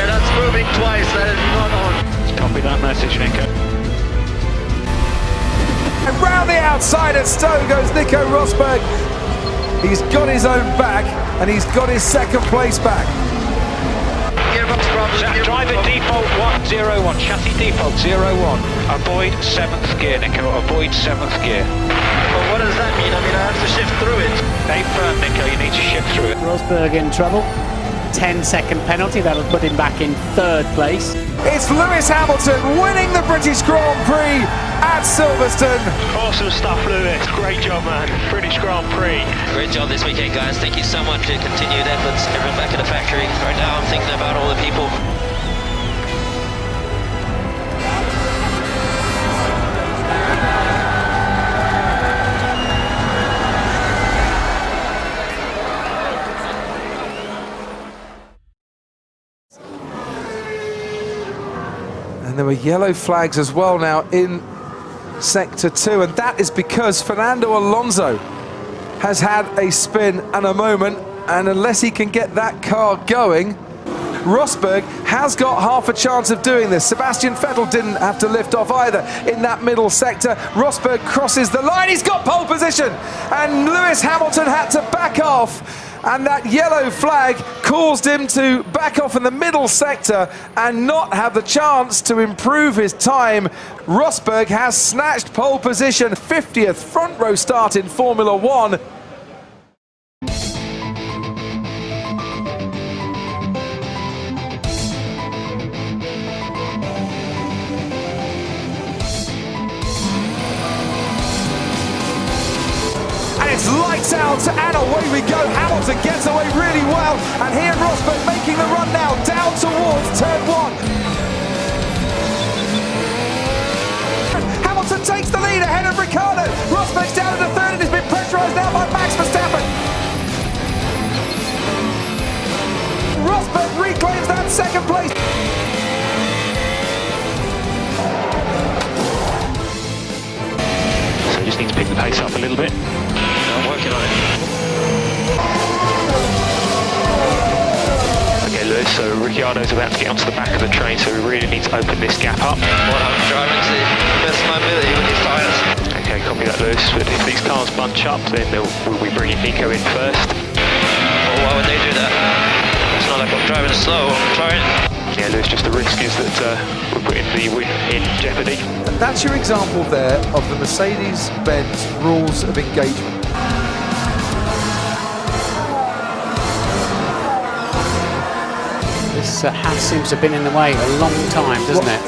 That's moving twice, that is not on. Copy that message, Nico. And round the outside at Stowe goes Nico Rosberg. He's got his own back, and he's got his second place back. Driver default 101, chassis default 01. Avoid 7th gear, Nico, avoid 7th gear. Well, what does that mean? I mean, I have to shift through it. Stay firm, Nico, you need to shift through it. Rosberg in trouble. 10-second penalty, that'll put him back in 3rd place. It's Lewis Hamilton winning the British Grand Prix at Silverstone. Awesome stuff, Lewis. Great job, man. British Grand Prix. Great job this weekend, guys. Thank you so much for your continued efforts. Everyone back at the factory. Right now, I'm thinking about all the people. And there were yellow flags as well now in Sector 2, and that is because Fernando Alonso has had a spin and a moment, and unless he can get that car going, Rosberg has got half a chance of doing this. Sebastian Vettel didn't have to lift off either in that middle sector. Rosberg crosses the line, he's got pole position, and Lewis Hamilton had to back off. And that yellow flag caused him to back off in the middle sector and not have the chance to improve his time. Rosberg has snatched pole position, 50th front row start in Formula 1. It's lights out and away we go. Hamilton gets away really well, and here Rosberg making the run now down towards turn 1. Hamilton takes the lead ahead of Ricciardo. Rosberg's down into 3rd and has been pressurised now by Max Verstappen. Rosberg reclaims that 2nd place. So you just need to pick the pace up a little bit. I'm working on it. Okay, Lewis, so Ricciardo's about to get onto the back of the train, so we really need to open this gap up. Well, I'm driving to the best of my ability with these tyres. Okay, copy that, Lewis. But if these cars bunch up, then we'll be bringing Nico in first. Well, why would they do that? It's not like I'm driving slow, I'm trying. Yeah, Lewis, just the risk is that we're putting the win in jeopardy. That's your example there of the Mercedes-Benz rules of engagement. This Haas seems to have been in the way a long time, doesn't it?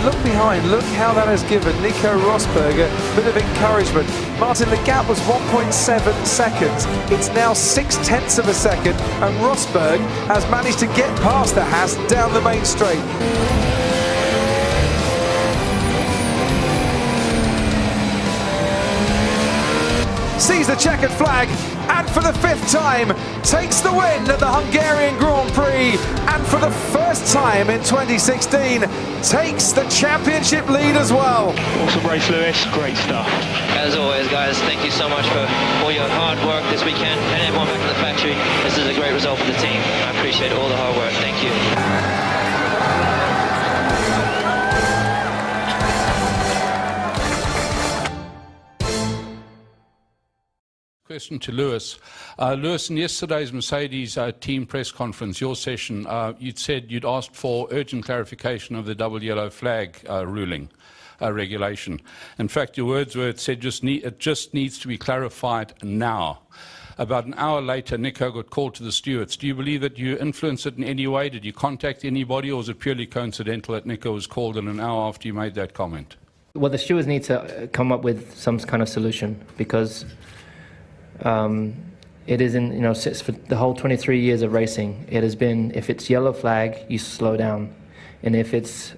Look behind, look how that has given Nico Rosberg a bit of encouragement. Martin, the gap was 1.7 seconds. It's now 0.6 of a second, and Rosberg has managed to get past the Haas down the main straight. sees the checkered flag, and for the 5th time takes the win at the Hungarian Grand Prix, and for the first time in 2016 takes the championship lead as well. Awesome race, Lewis. Great stuff. As always, guys, thank you so much for all your hard work this weekend and everyone back in the factory. This is a great result for the team. I appreciate all the hard work. Thank you. Question to Lewis. Lewis, in yesterday's Mercedes team press conference, your session, you'd said you'd asked for urgent clarification of the double yellow flag ruling, regulation. In fact, your words were, it said it just needs to be clarified now. About an hour later, Nico got called to the stewards. Do you believe that you influenced it in any way? Did you contact anybody, or was it purely coincidental that Nico was called in an hour after you made that comment? Well, the stewards need to come up with some kind of solution, because it is in, for the whole 23 years of racing, it has been, if it's yellow flag, you slow down, and if it's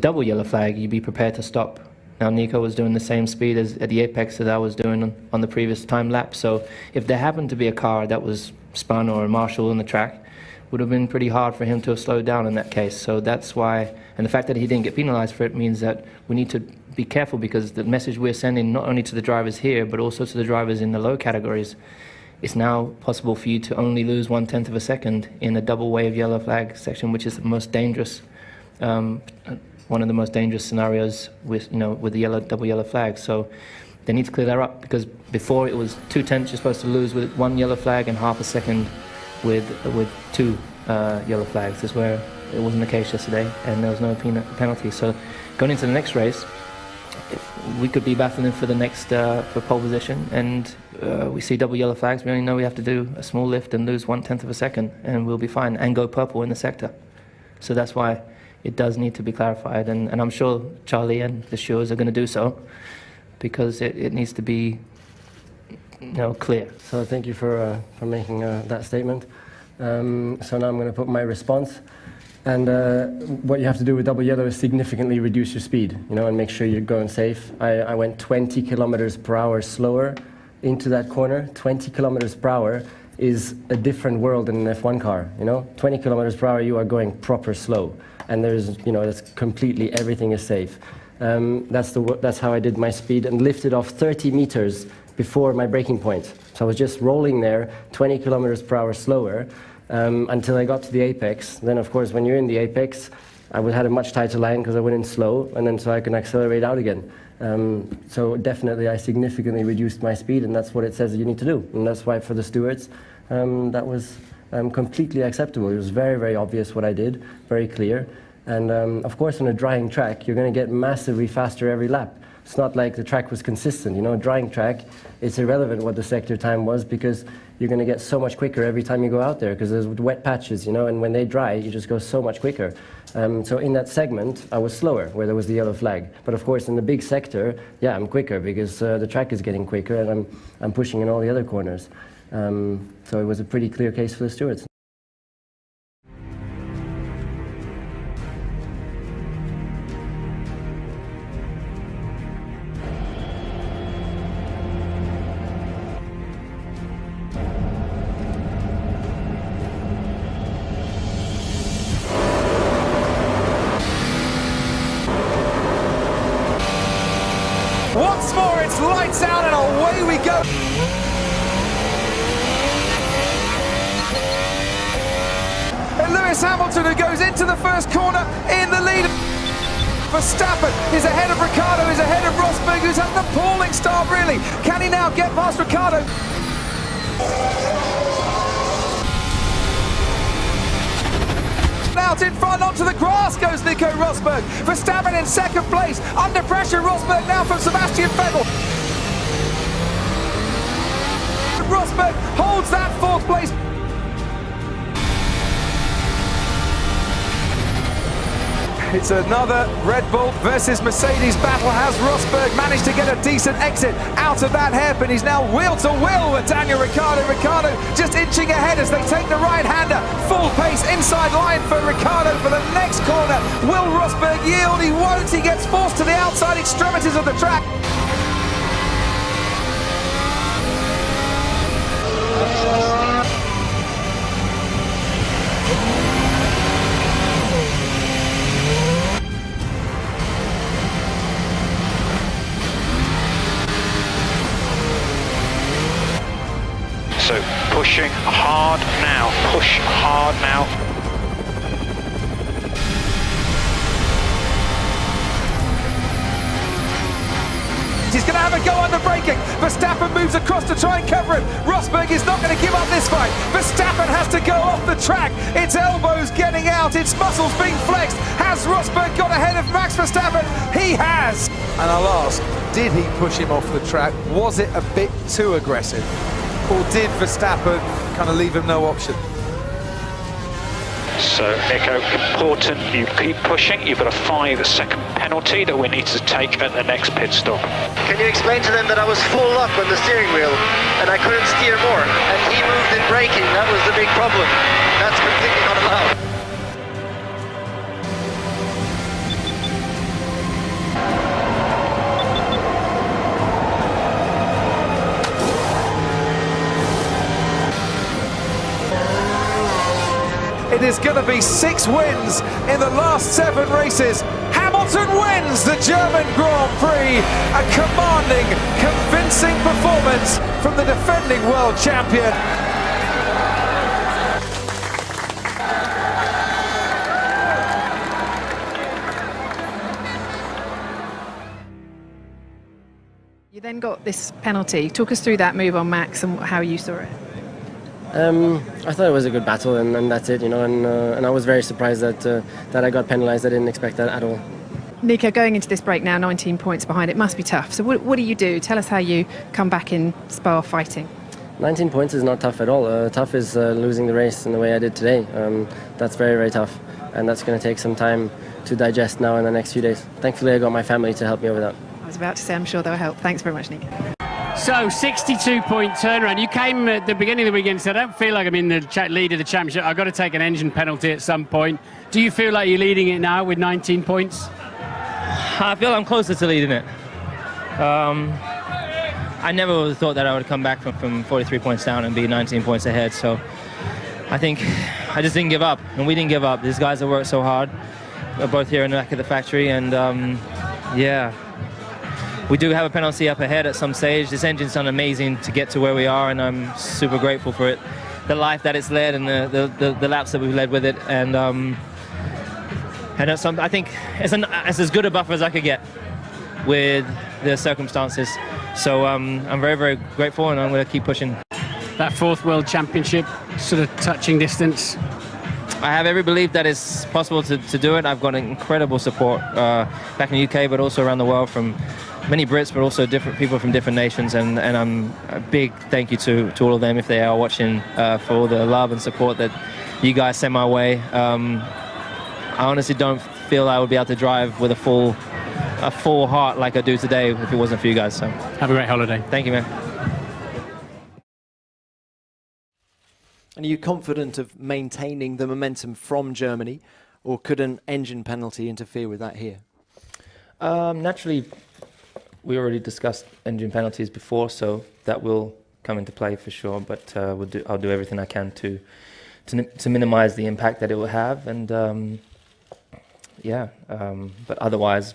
double yellow flag, you be prepared to stop. Now, Nico was doing the same speed at the apex that I was doing on the previous time lap, so if there happened to be a car that was spun or a marshal in the track, would have been pretty hard for him to have slowed down in that case. So that's why, and the fact that he didn't get penalized for it means that we need to be careful, because the message we're sending not only to the drivers here but also to the drivers in the low categories, it's now possible for you to only lose 1/10 of a second in a double wave yellow flag section, which is the most dangerous, one of the most dangerous scenarios with the double yellow flag. So they need to clear that up, because before it was 2/10 you're supposed to lose with one yellow flag and half a second with two yellow flags. Is where it wasn't the case yesterday, and there was no penalty. So going into the next race, we could be battling for the next for pole position, and we see double yellow flags. We only know we have to do a small lift and lose 1/10 of a second, and we'll be fine, and go purple in the sector. So that's why it does need to be clarified, and I'm sure Charlie and the stewards are going to do so, because it needs to be clear. So thank you for making that statement. So now I'm going to put my response. And what you have to do with double yellow is significantly reduce your speed, and make sure you're going safe. I went 20 kilometers per hour slower into that corner. 20 kilometers per hour is a different world in an F1 car. 20 kilometers per hour, you are going proper slow, and there's, that's completely, everything is safe. That's how I did my speed, and lifted off 30 meters before my braking point. So I was just rolling there 20 kilometers per hour slower until I got to the apex. Then, of course, when you're in the apex, I had a much tighter line because I went in slow, and then so I can accelerate out again. So definitely I significantly reduced my speed, and that's what it says that you need to do. And that's why for the stewards, that was completely acceptable. It was very, very obvious what I did, very clear. And of course, on a drying track, you're going to get massively faster every lap. It's not like the track was consistent. Drying track, it's irrelevant what the sector time was, because you're going to get so much quicker every time you go out there, because there's wet patches, and when they dry, you just go so much quicker. So in that segment, I was slower, where there was the yellow flag. But of course, in the big sector, yeah, I'm quicker, because the track is getting quicker, and I'm pushing in all the other corners. So it was a pretty clear case for the stewards. Once more, it's lights out and away we go. And Lewis Hamilton, who goes into the first corner in the lead. Verstappen is ahead of Ricciardo, is ahead of Rosberg, who's had an appalling start, really. Can he now get past Ricciardo? Out in front, onto the grass goes Nico Rosberg. Verstappen in second place. Under pressure, Rosberg now from Sebastian Vettel. Rosberg holds that fourth place. It's another Red Bull versus Mercedes battle. Has Rosberg managed to get a decent exit out of that hairpin? He's now wheel to wheel with Daniel Ricciardo. Ricciardo just inching ahead as they take the right-hander. Full pace inside line for Ricciardo for the next corner. Will Rosberg yield? He won't. He gets forced to the outside extremities of the track. So pushing hard now, push hard now. He's going to have a go under braking. Verstappen moves across to try and cover it. Rosberg is not going to give up this fight. Verstappen has to go off the track. Its elbows getting out, its muscles being flexed. Has Rosberg got ahead of Max Verstappen? He has. And I'll ask, did he push him off the track? Was it a bit too aggressive? Or did Verstappen kind of leave him no option? So, Nico, important, you keep pushing. You've got a 5-second penalty that we need to take at the next pit stop. Can you explain to them that I was full lock on the steering wheel and I couldn't steer more? And he moved in braking, that was the big problem. That's completely not allowed. It is going to be 6 wins in the last 7 races. Hamilton wins the German Grand Prix. A commanding, convincing performance from the defending world champion. You then got this penalty. Talk us through that move on Max and how you saw it. I thought it was a good battle, and that's it, you know. And I was very surprised that I got penalised. I didn't expect that at all. Nico, going into this break now, 19 points behind, it must be tough. So what do you do? Tell us how you come back in Spa fighting. 19 points is not tough at all. Tough is losing the race in the way I did today. That's very, very tough, and that's going to take some time to digest now in the next few days. Thankfully, I got my family to help me over that. I was about to say, I'm sure they'll help. Thanks very much, Nico. So, 62-point turnaround. You came at the beginning of the weekend and said, I don't feel like I'm in the lead of the championship. I've got to take an engine penalty at some point. Do you feel like you're leading it now with 19 points? I feel I'm closer to leading it. I never would have thought that I would come back from 43 points down and be 19 points ahead. So I think I just didn't give up. And we didn't give up. These guys have worked so hard. We're both here in the back of the factory. And yeah. We do have a penalty up ahead at some stage. This engine's done amazing to get to where we are, and I'm super grateful for it. The life that it's led and the laps that we've led with it, and I think it's as good a buffer as I could get with the circumstances. So I'm very, very grateful, and I'm going to keep pushing. That 4th World Championship, sort of touching distance. I have every belief that it's possible to do it. I've got incredible support back in the UK, but also around the world from many Brits, but also different people from different nations, and I'm a big thank you to all of them if they are watching for all the love and support that you guys send my way. I honestly don't feel I would be able to drive with a full heart like I do today if it wasn't for you guys. So have a great holiday. Thank you, man. And are you confident of maintaining the momentum from Germany, or could an engine penalty interfere with that here? Naturally, we already discussed engine penalties before, so that will come into play for sure. But I'll do everything I can to minimise the impact that it will have, and but otherwise,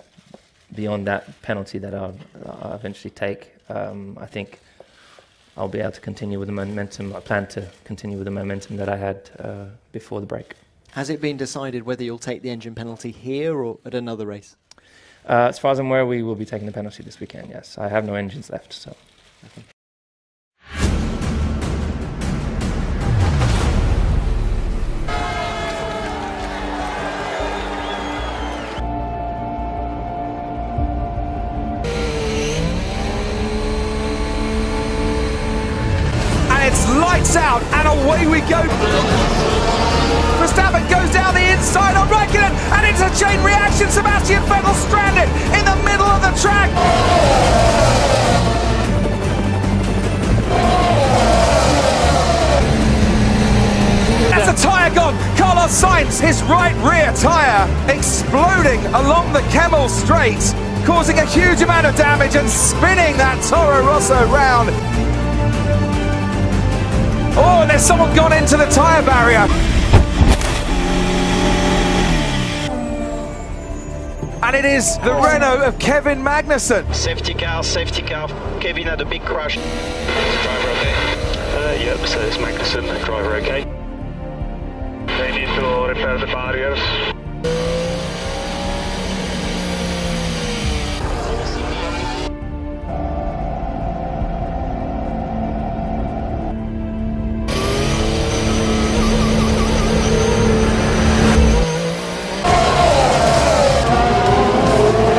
beyond that penalty that I'll eventually take, I think I'll be able to continue with the momentum. I plan to continue with the momentum that I had before the break. Has it been decided whether you'll take the engine penalty here or at another race? As far as I'm aware, we will be taking the penalty this weekend, yes. I have no engines left, so. Okay. And it's lights out, and away we go. Verstappen goes down the inside on Raikkonen, and it's a chain reaction. Sebastian Vettel stranded in the middle of the track. That's a tyre gone. Carlos Sainz, his right rear tyre exploding along the Kemmel Straight, causing a huge amount of damage and spinning that Toro Rosso round. Oh, and there's someone gone into the tyre barrier. And it is the Renault of Kevin Magnussen. Safety car. Kevin had a big crash. Is the driver okay? Yep, so it's Magnussen, the driver okay. They need to repair the barriers.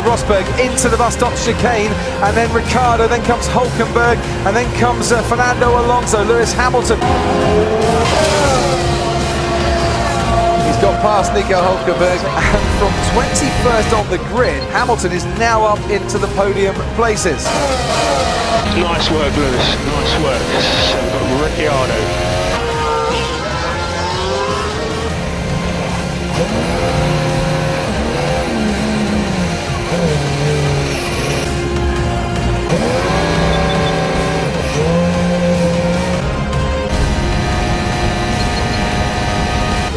Rosberg into the bus stop chicane, and then Ricciardo, then comes Hülkenberg, and then comes Fernando Alonso, Lewis Hamilton. He's got past Nico Hülkenberg, and from 21st on the grid, Hamilton is now up into the podium places. Nice work, Lewis, nice work. So we've got Ricciardo.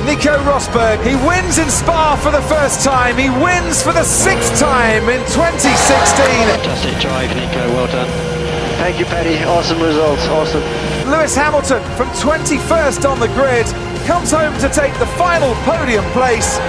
Nico Rosberg, he wins in Spa for the first time, he wins for the 6th time in 2016. Fantastic drive, Nico, well done. Thank you, Paddy, awesome results, awesome. Lewis Hamilton, from 21st on the grid, comes home to take the final podium place.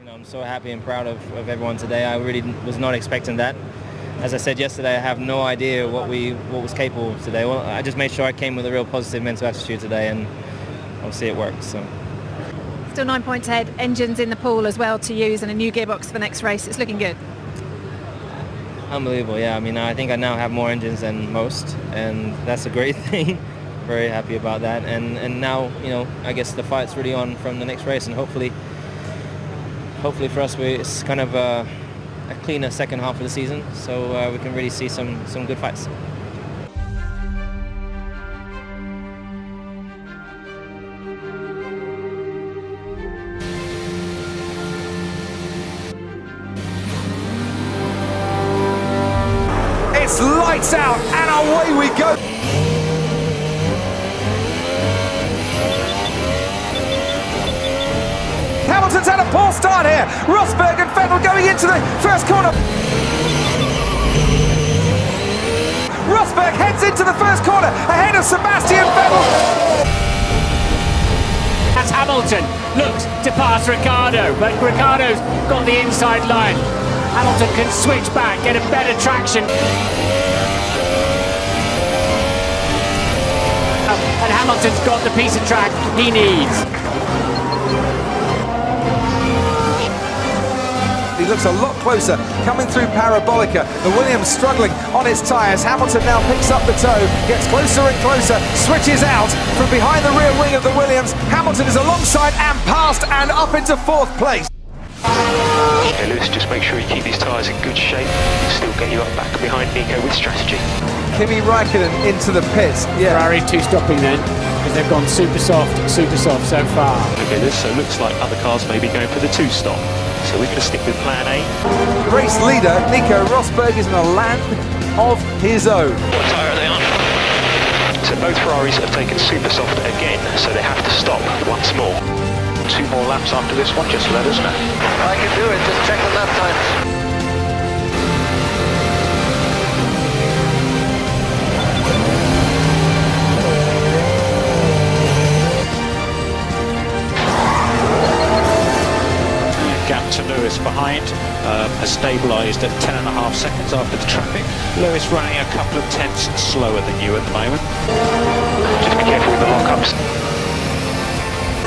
I'm so happy and proud of everyone today. I really was not expecting that. As I said yesterday, I have no idea what was capable of today. Well, I just made sure I came with a real positive mental attitude today, and obviously it worked. So. Still 9 points ahead, engines in the pool as well to use, and a new gearbox for the next race. It's looking good. Unbelievable, yeah. I mean, I think I now have more engines than most, and that's a great thing. Very happy about that. And now, you know, I guess the fight's really on from the next race, and hopefully for us, it's kind of a cleaner second half of the season, so we can really see some good fights. It's lights out and away we go. Hamilton's had a poor start here. Rosberg and Vettel going into the first corner. Rosberg heads into the first corner ahead of Sebastian Vettel. As Hamilton looks to pass Ricciardo, but Ricciardo's got the inside line. Hamilton can switch back, get a better traction. And Hamilton's got the piece of track he needs. He looks a lot closer, coming through Parabolica. The Williams struggling on its tyres. Hamilton now picks up the toe, gets closer and closer, switches out from behind the rear wing of the Williams. Hamilton is alongside and past and up into 4th place. Okay, Lewis, just make sure you keep these tyres in good shape. Still get you up back behind Nico with strategy. Kimi Räikkönen into the pits. Yeah. Ferrari 2 stopping then, because they've gone super soft so far. Okay, Lewis, so it looks like other cars may be going for the 2-stop. So we're going to stick with plan A. Race leader Nico Rosberg is in a land of his own. What tyre are they on? So both Ferraris have taken super soft again, so they have to stop once more. 2 more laps after this one, just let us know. I can do it, just check the lap times. Gap to Lewis behind has stabilised at 10.5 seconds after the traffic. Lewis running a couple of tenths slower than you at the moment. Just be careful with the lockups.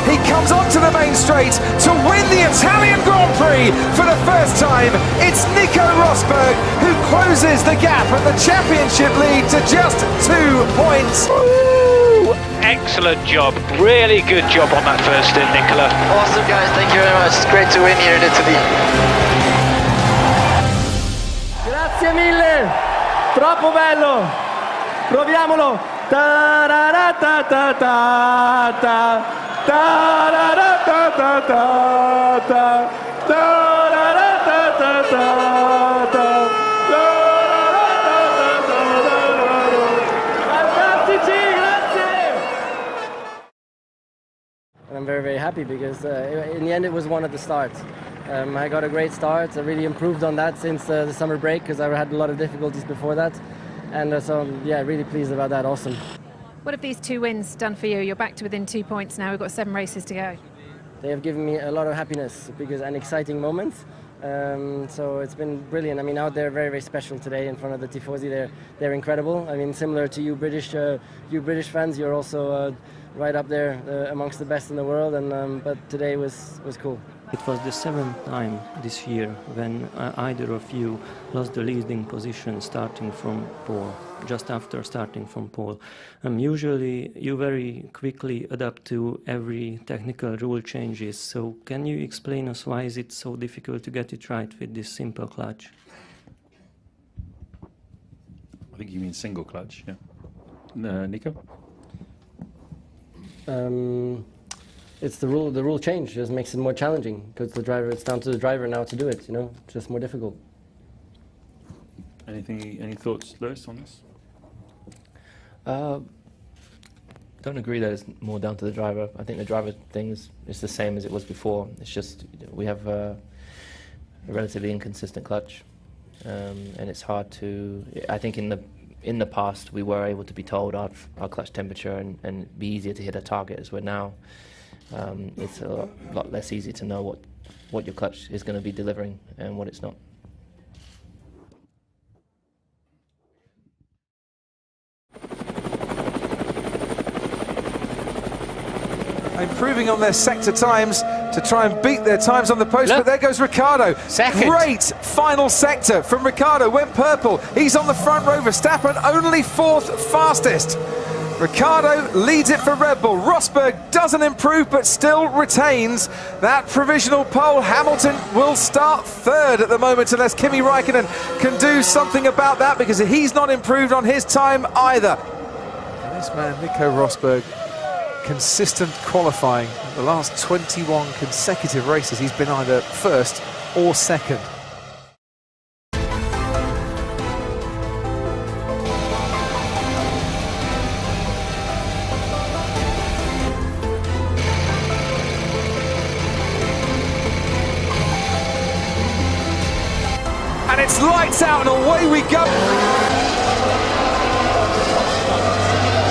He comes onto the main straight to win the Italian Grand Prix for the first time. It's Nico Rosberg who closes the gap at the championship lead to just 2 points. Woo! Excellent job, really good job on that first stint, Nicola. Awesome, guys, thank you very much. It's great to win here in Italy. Grazie mille, troppo bello. Proviamolo Da da da da da da da da da da da da da da da da da. And I'm very, very happy because in the end it was one at the start. I got a great start. I really improved on that since the summer break because I had a lot of difficulties before that. And so, yeah, really pleased about that. Awesome. What have these 2 wins done for you? You're back to within 2 points now. We've got 7 races to go. They have given me a lot of happiness and exciting moments. So it's been brilliant. I mean, out there, very, very special today in front of the Tifosi. They're incredible. I mean, similar to you British fans, you're also right up there amongst the best in the world. And but today was cool. It was the 7th time this year when either of you lost the leading position starting from pole, just after starting from pole. Usually you very quickly adapt to every technical rule changes. So can you explain us why is it so difficult to get it right with this simple clutch? I think you mean single clutch, yeah. Nico? It's the rule change just makes it more challenging because it's down to the driver now to do it, you know, just more difficult. Any thoughts, Lewis, on this? Don't agree that it's more down to the driver. I think the driver thing is the same as it was before. It's just we have a relatively inconsistent clutch, and it's hard to. I think in the past we were able to be told our clutch temperature and be easier to hit a target, as we're now. It's a lot less easy to know what your clutch is going to be delivering and what it's not. Improving on their sector times to try and beat their times on the post, but there goes Ricciardo. Second. Great final sector from Ricciardo, went purple. He's on the front row. Verstappen only 4th fastest. Ricciardo leads it for Red Bull. Rosberg doesn't improve but still retains that provisional pole. Hamilton will start 3rd at the moment unless Kimi Räikkönen can do something about that because he's not improved on his time either. And this man, Nico Rosberg, consistent qualifying. The last 21 consecutive races he's been either 1st or 2nd. And it's lights out and away we go.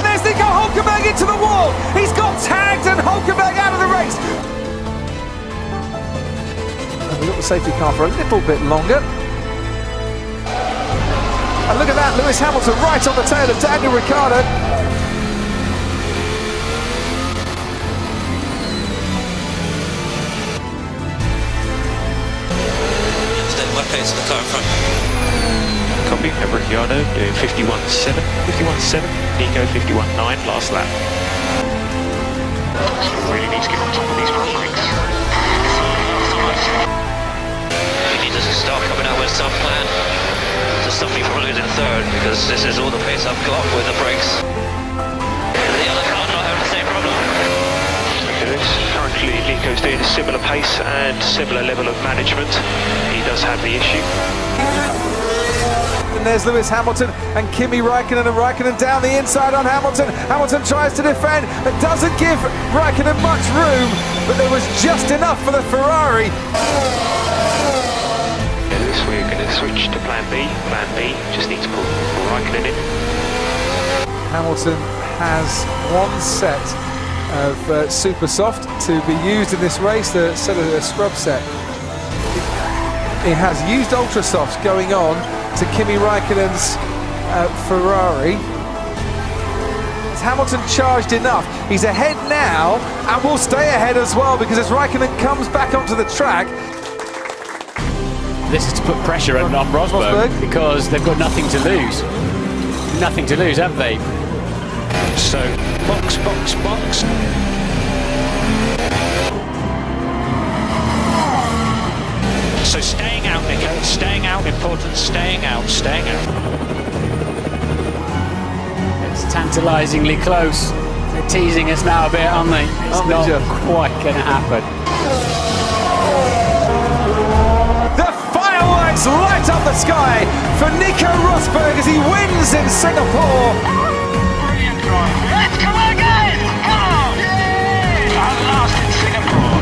There's Nico Hülkenberg into the wall. He's got tagged and Hülkenberg out of the race. And we've got the safety car for a little bit longer. And look at that, Lewis Hamilton right on the tail of Daniel Ricciardo. Pace in the car in front. Copy, Ricciardo doing 51.7, 51.7, Nico 51.9 last lap. Really need to get on top of these front brakes. You need to start coming out with some plan to stop me from losing 3rd because this is all the pace I've got with the brakes. The other car not having the same problem. Look at this. Currently Nico's doing a similar pace and similar level of management. He does have the issue. And there's Lewis Hamilton and Kimi Räikkönen, and Räikkönen down the inside on Hamilton. Hamilton tries to defend, but doesn't give Räikkönen much room, but there was just enough for the Ferrari. This we're going to switch to plan B. Plan B just needs to pull Räikkönen in. Hamilton has one set of Super Soft to be used in this race, the set of a scrub set. He has used Ultra Softs going on to Kimi Räikkönen's Ferrari. Has Hamilton charged enough? He's ahead now and will stay ahead as well because as Räikkönen comes back onto the track. This is to put pressure on Rosberg because they've got nothing to lose. Nothing to lose, have they? So, box, box, box. So staying out, Nico, staying out, important, staying out, staying out. It's tantalisingly close. They're teasing us now a bit, aren't they? It's not quite going to happen. The fireworks light up the sky for Nico Rosberg as he wins in Singapore. Brilliant drive. Let's come on, guys! Come on! Yay! At last in Singapore.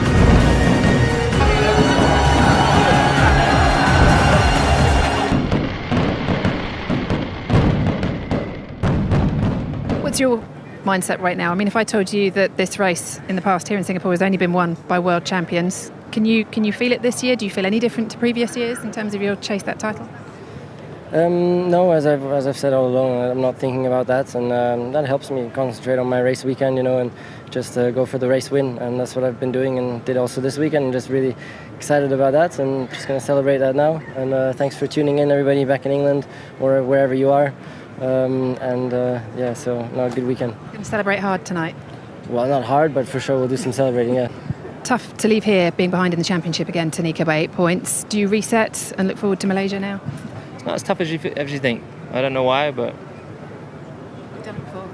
What's your mindset right now? I mean, if I told you that this race in the past here in Singapore has only been won by world champions, can you feel it this year? Do you feel any different to previous years in terms of your chase that title? No, as I've said all along, I'm not thinking about that, and that helps me concentrate on my race weekend, you know, and just go for the race win, and that's what I've been doing and did also this weekend. I'm just really excited about that, and just going to celebrate that now. And thanks for tuning in, everybody back in England or wherever you are. Yeah, so no, good weekend. You're going to celebrate hard tonight? Well, not hard, but for sure we'll do some celebrating, yeah. Tough to leave here, being behind in the championship again to Nico by 8 points. Do you reset and look forward to Malaysia now? It's not as tough as you think. I don't know why, but... You've done it before?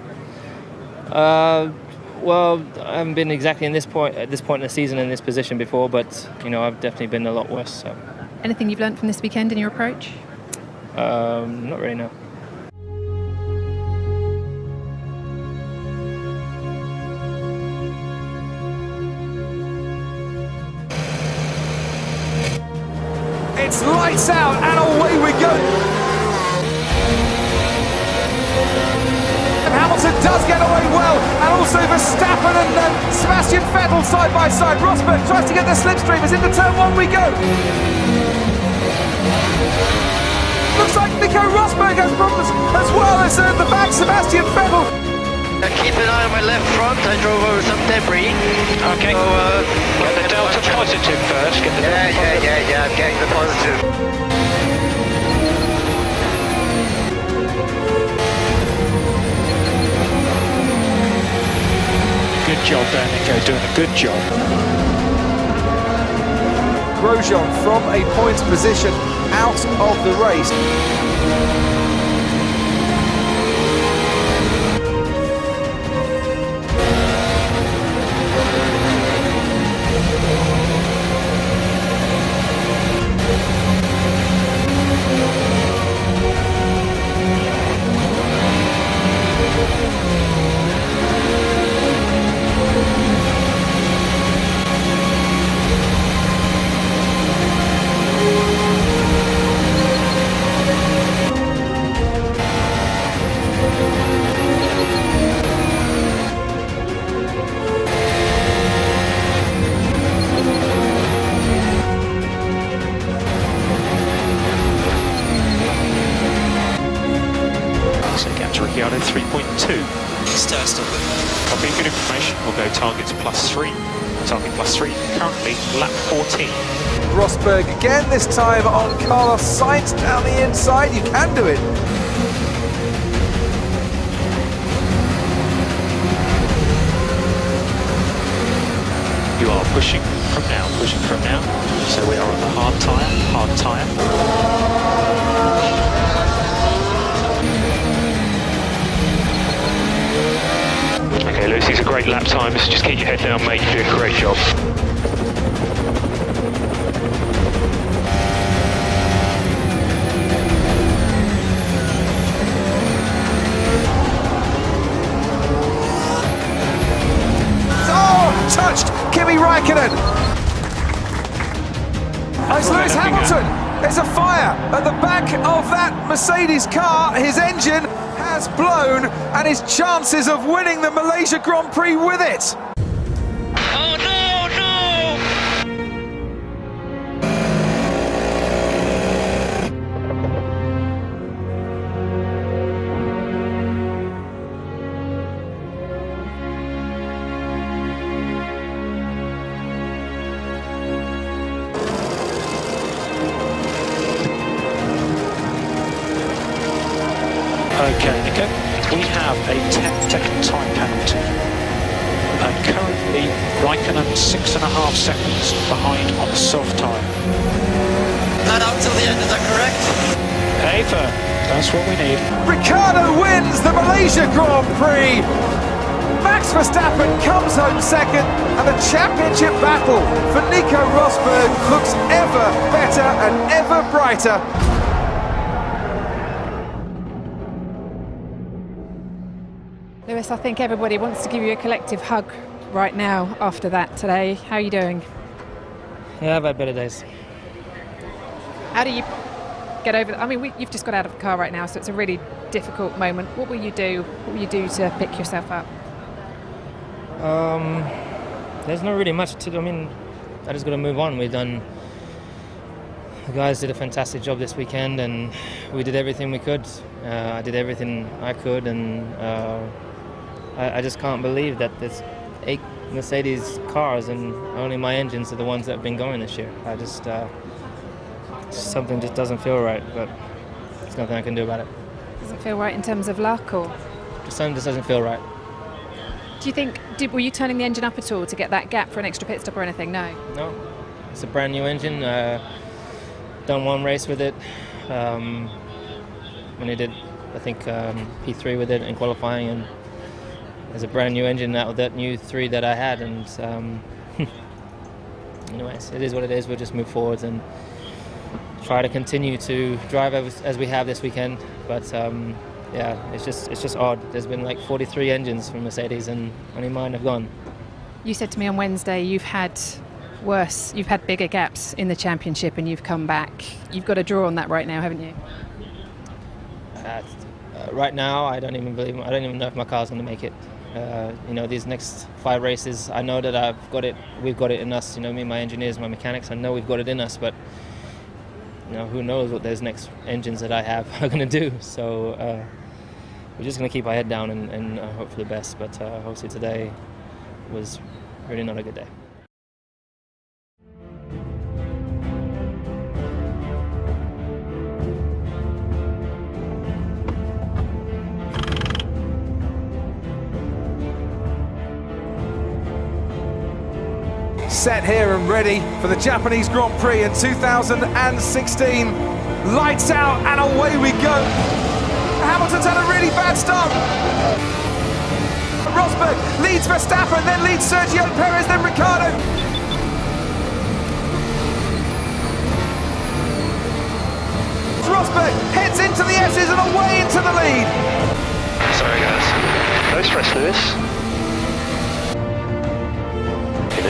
Well, I haven't been exactly at this point in the season in this position before, but, you know, I've definitely been a lot worse, so... Anything you've learnt from this weekend in your approach? Not really, no. It's lights out and away we go. And Hamilton does get away well, and also Verstappen and Sebastian Vettel side by side. Rosberg tries to get the slipstream as into turn 1 we go. Looks like Nico Rosberg has problems as well as the back Sebastian Vettel. Keep an eye on my left front, I drove over some debris. Okay, so, get the delta positive first. Get the delta positive. Yeah, I'm getting the positive. Good job there, Nico, doing a good job. Grosjean from a points position out of the race. Ricciardo 3.2. Copy good information. We'll go targets +3. Target +3. Currently lap 14. Rosberg again, this time on Carlos Sainz down the inside. You can do it. You are pushing from now. So we are on the hard tyre. Okay, Lewis, these are great lap times. Just keep your head down, mate. You're doing a great job. Oh, touched Kimi Räikkönen. It's Lewis Hamilton. There's a fire at the back of that Mercedes car. His engine has blown, and his chances of winning the Malaysia Grand Prix with it. Oh no, Okay, Nico, we have a 10-second time penalty. And currently, Räikkönen 6.5 seconds behind on the soft tyre. Not out till the end, is that correct? Okay, for That's what we need. Ricciardo wins the Malaysia Grand Prix. Max Verstappen comes home second, and the championship battle for Nico Rosberg looks ever better and ever brighter. Lewis, I think everybody wants to give you a collective hug right now after that today. How are you doing? Yeah, I've had better days. How do you get over I mean, you've just got out of the car right now, so it's a really difficult moment. What will you do? What will you do to pick yourself up? There's not really much to do. I mean, I just got to move on. The guys did a fantastic job this weekend, and we did everything we could. I did everything I could, and I just can't believe that there's 8 Mercedes cars and only my engines are the ones that have been going this year. I just something just doesn't feel right, but there's nothing I can do about it. Doesn't feel right in terms of luck, or Something just doesn't feel right. do you think, were you turning the engine up at all to get that gap for an extra pit stop or anything? No. No, it's a brand new engine. Done one race with it. When I did, I think P3 with it in qualifying, and there's a brand new engine out of that new 3 that I had. And anyways, it is what it is. We'll just move forwards and try to continue to drive as we have this weekend. But yeah, it's just odd. There's been like 43 engines from Mercedes, and only mine have gone. You said to me on Wednesday you've had bigger gaps in the championship, and you've come back. You've got a draw on that right now, haven't you? Right now, I don't even know if my car's going to make it. These next 5 races, I know that we've got it in us. Me, my engineers, my mechanics, I know we've got it in us, but who knows what those next engines that I have are going to do. So we're just going to keep our head down and hope for the best. But obviously today was really not a good day. Set here and ready for the Japanese Grand Prix in 2016. Lights out and away we go. Hamilton's had a really bad start. Rosberg leads Verstappen, then leads Sergio Perez, then Ricciardo. Rosberg heads into the S's and away into the lead. Sorry guys, no stress, Lewis.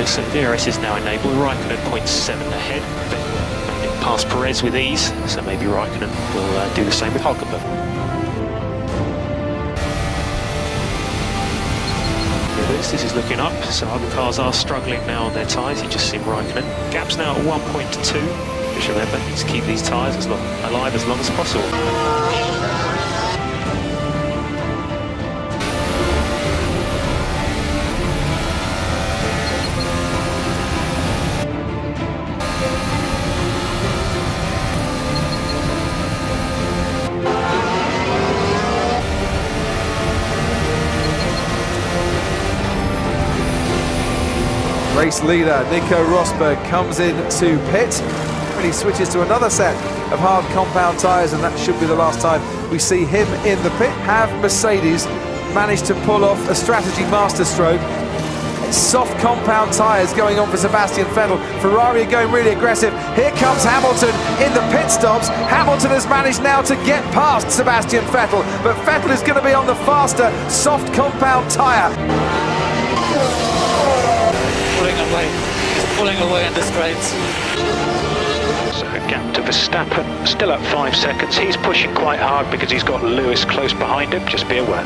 So DRS is now enabled. Raikkonen 0.7 ahead. Made it past Perez with ease, so maybe Raikkonen will do the same with Hulkenberg. This is looking up, so other cars are struggling now on their tyres. You just see Raikkonen. Gap's now at 1.2. Just remember, need to keep these tyres alive as long as possible. Race leader Nico Rosberg comes into pit and he switches to another set of hard compound tyres, and that should be the last time we see him in the pit. Have Mercedes managed to pull off a strategy masterstroke? It's soft compound tyres going on for Sebastian Vettel. Ferrari are going really aggressive. Here comes Hamilton in the pit stops. Hamilton has managed now to get past Sebastian Vettel, but Vettel is going to be on the faster soft compound tyre. Pulling away in the straights. So gap to Verstappen, still at 5 seconds. He's pushing quite hard because he's got Lewis close behind him. Just be aware.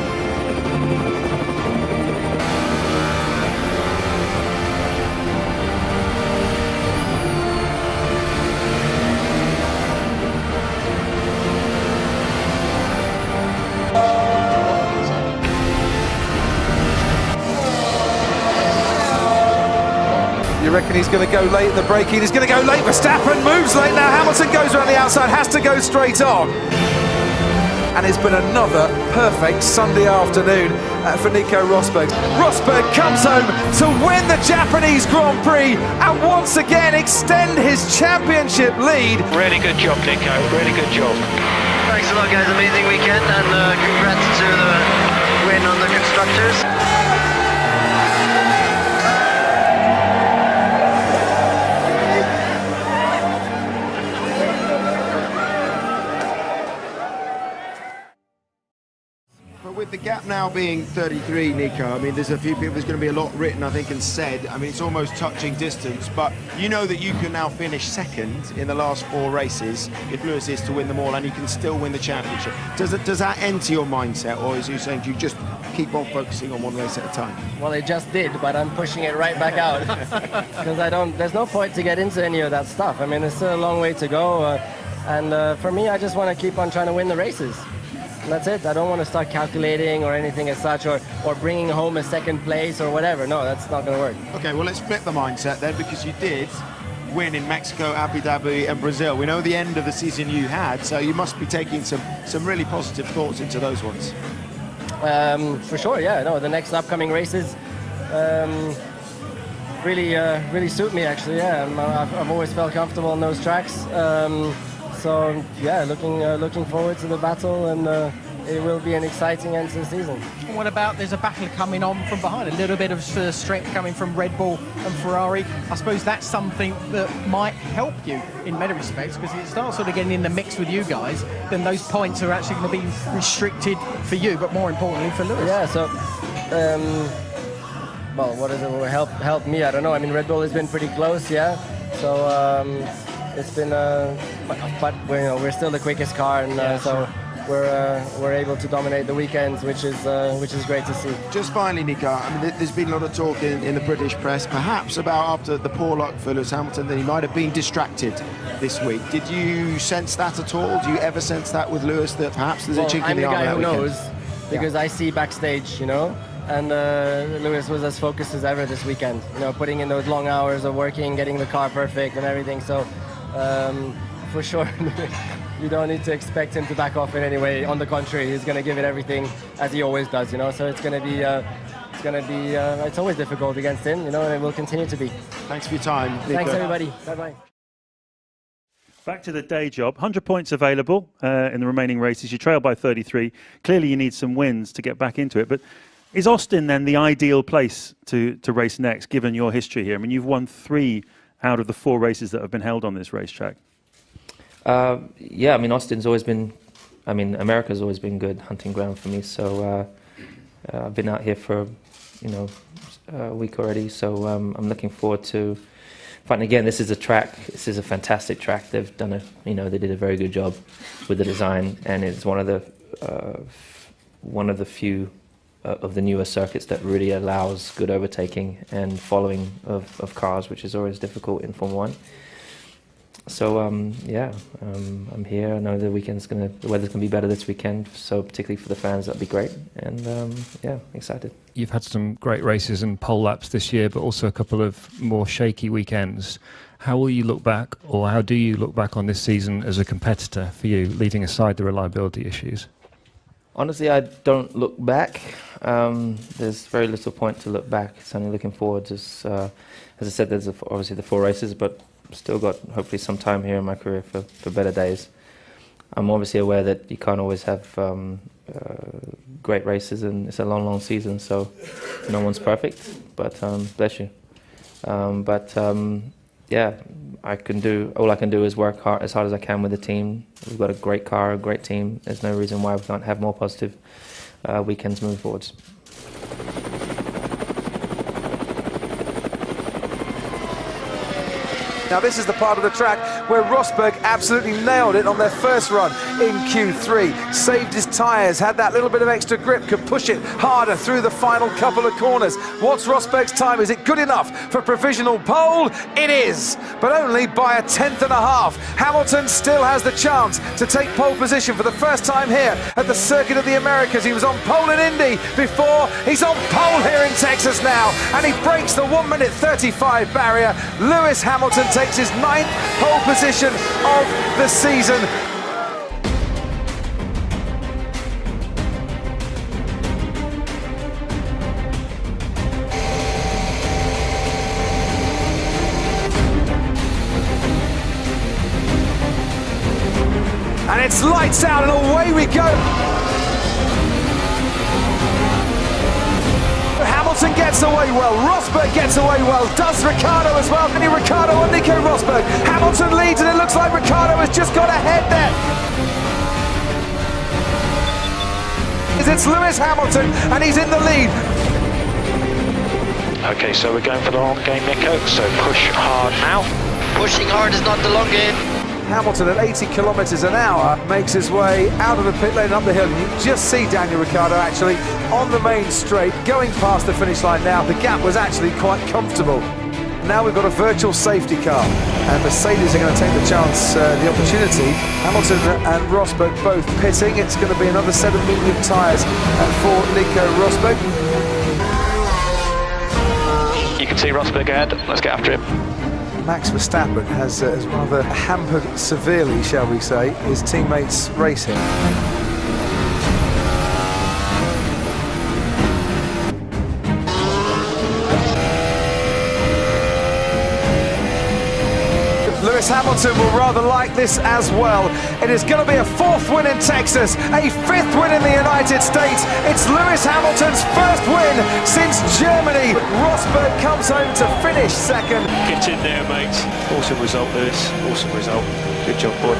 You reckon he's going to go late in the braking? He's going to go late. Verstappen moves late now. Hamilton goes around the outside, has to go straight on. And it's been another perfect Sunday afternoon for Nico Rosberg. Rosberg comes home to win the Japanese Grand Prix and once again extend his championship lead. Really good job, Nico. Really good job. Thanks a lot, guys. Amazing weekend, and congrats to the win on the constructors. With the gap now being 33, Nico, I mean, there's a few people, there's going to be a lot written, I think, and said. I mean, it's almost touching distance, but you know that you can now finish second in the last 4 races if Lewis is to win them all, and you can still win the championship. Does that enter your mindset, or is you saying, do you just keep on focusing on one race at a time? Well, it just did, but I'm pushing it right back out because there's no point to get into any of that stuff. I mean, there's still a long way to go, and for me, I just want to keep on trying to win the races. And that's it. I don't want to start calculating or anything as such, or bringing home a second place or whatever. No, that's not going to work. Okay, well, let's flip the mindset then, because you did win in Mexico, Abu Dhabi and Brazil. We know the end of the season you had, so you must be taking some really positive thoughts into those ones. For sure, yeah. No, the next upcoming races really suit me, actually. Yeah, I've always felt comfortable on those tracks. So yeah, looking forward to the battle, and it will be an exciting end to the season. What about, there's a battle coming on from behind, a little bit of strength coming from Red Bull and Ferrari. I suppose that's something that might help you in many respects, because it starts sort of getting in the mix with you guys, then those points are actually going to be restricted for you, but more importantly for Lewis. Yeah, so well, what does it help me? I don't know. I mean, Red Bull has been pretty close, yeah. So it's been, but we're still the quickest car, and so we're able to dominate the weekends, which is great to see. Just finally, Nico, I mean, there's been a lot of talk in the British press, perhaps about after the poor luck for Lewis Hamilton, that he might have been distracted this week. Did you sense that at all? Do you ever sense that with Lewis, that perhaps there's a chink in the armor? I'm the guy who knows, because I see backstage, you know. And Lewis was as focused as ever this weekend, you know, putting in those long hours of working, getting the car perfect and everything. So for sure, you don't need to expect him to back off in any way. On the contrary, he's going to give it everything as he always does, you know. So it's going to be, it's always difficult against him, you know, and it will continue to be. Thanks for your time, Nico. Thanks, everybody. Bye-bye. Back to the day job. 100 points available in the remaining races. You trail by 33. Clearly, you need some wins to get back into it, but is Austin then the ideal place to race next, given your history here? I mean, you've won 3 out of the 4 races that have been held on this racetrack. Yeah, I mean, Austin's always been, I mean, America's always been good hunting ground for me. So I've been out here for, a week already. So I'm looking forward to fighting again. This is a fantastic track. They've done they did a very good job with the design, and it's one of the few of the newer circuits that really allows good overtaking and following of cars, which is always difficult in Formula 1. So I'm here. I know the weather's gonna be better this weekend, so particularly for the fans, that'd be great. And excited. You've had some great races and pole laps this year, but also a couple of more shaky weekends. How will you look back, or how do you look back on this season as a competitor for you, leaving aside the reliability issues? Honestly, I don't look back. There's very little point to look back. It's only looking forward. As I said, there's obviously the 4 races, but still got hopefully some time here in my career for better days. I'm obviously aware that you can't always have great races, and it's a long season, so no one's perfect, but bless you. All I can do is work hard as I can with the team. We've got a great car, a great team. There's no reason why we can't have more positive weekends moving forwards. Now this is the part of the track where Rosberg absolutely nailed it on their first run in Q3. Saved his tyres, had that little bit of extra grip, could push it harder through the final couple of corners. What's Rosberg's time? Is it good enough for provisional pole? It is, but only by a 1/10.5. Hamilton still has the chance to take pole position for the first time here at the Circuit of the Americas. He was on pole in Indy before. He's on pole here in Texas now, and he breaks the 1:35 barrier. Lewis Hamilton takes his 9th pole position of the season. And it's lights lights out, and away we go. Hamilton gets away well, Rosberg gets away well, does Ricciardo as well. And Ricciardo on Nico Rosberg. Hamilton leads, and it looks like Ricciardo has just got ahead there. It's Lewis Hamilton, and he's in the lead. Okay, so we're going for the long game, Nico, so push hard now. Pushing hard is not the long game. Hamilton at 80 kilometres an hour makes his way out of the pit lane up the hill. You can just see Daniel Ricciardo actually on the main straight, going past the finish line now. The gap was actually quite comfortable. Now we've got a virtual safety car, and Mercedes are going to take the chance, the opportunity. Hamilton and Rosberg both pitting. It's going to be another set of medium tyres for Nico Rosberg. You can see Rosberg ahead. Let's get after him. Max Verstappen has rather hampered severely, shall we say, his teammates' racing. Lewis Hamilton will rather like this as well. It is going to be a 4th win in Texas, a 5th win in the United States. It's Lewis Hamilton's first win since Germany. Rosberg comes home to finish 2nd. Get in there, mate. Awesome result, Lewis. Awesome result. Good job, boy.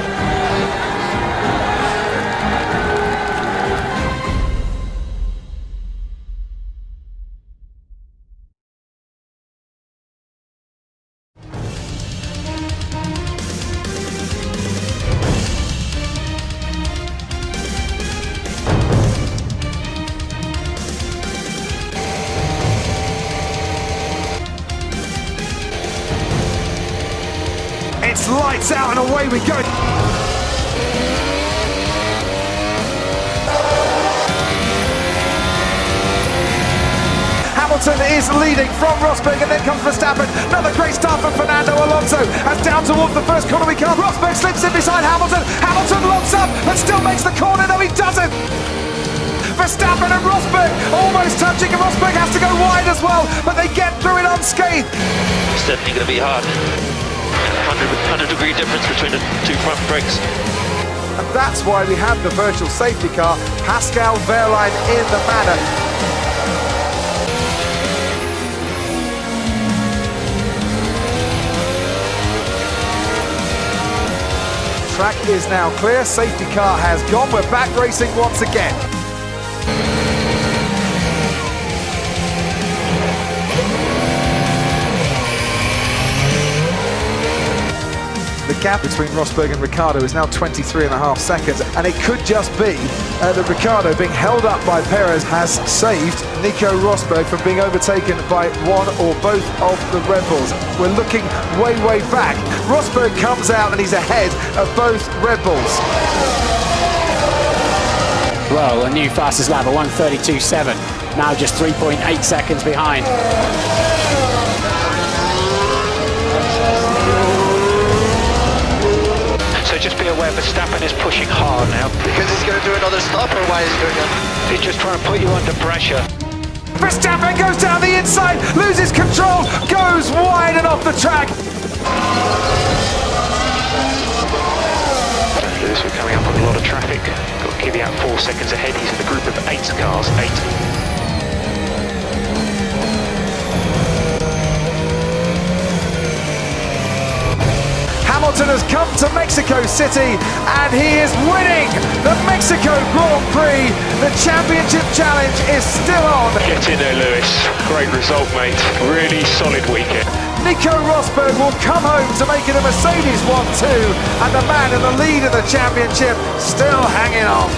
It's lights out, and away we go. Hamilton is leading from Rosberg, and then comes Verstappen. Another great start from Fernando Alonso. As down towards the first corner we come, Rosberg slips in beside Hamilton. Hamilton locks up, but still makes the corner. No, he doesn't. Verstappen and Rosberg almost touching, and Rosberg has to go wide as well, but they get through it unscathed. It's definitely going to be hard. 100-degree difference between the two front brakes. And that's why we have the virtual safety car, Pascal Wehrlein in the manner. Track is now clear, safety car has gone, we're back racing once again. The gap between Rosberg and Ricciardo is now 23.5 seconds, and it could just be that Ricciardo, being held up by Perez, has saved Nico Rosberg from being overtaken by one or both of the Red Bulls. We're looking way, way back. Rosberg comes out and he's ahead of both Red Bulls. Well, a new fastest lap at 1:32.7, now just 3.8 seconds behind. So just be aware Verstappen is pushing hard now. Because he's going to do another stop, or why is he doing that? He's just trying to put you under pressure. Verstappen goes down the inside, loses control, goes wide and off the track. Lewis, we're coming up on a lot of traffic. Got Kvyat 4 seconds ahead. He's in the group of 8 cars. 8. Hamilton has come to Mexico City, and he is winning the Mexico Grand Prix. The championship challenge is still on. Get in there, Lewis. Great result, mate. Really solid weekend. Nico Rosberg will come home to make it a Mercedes 1-2, and the man in the lead of the championship still hanging on.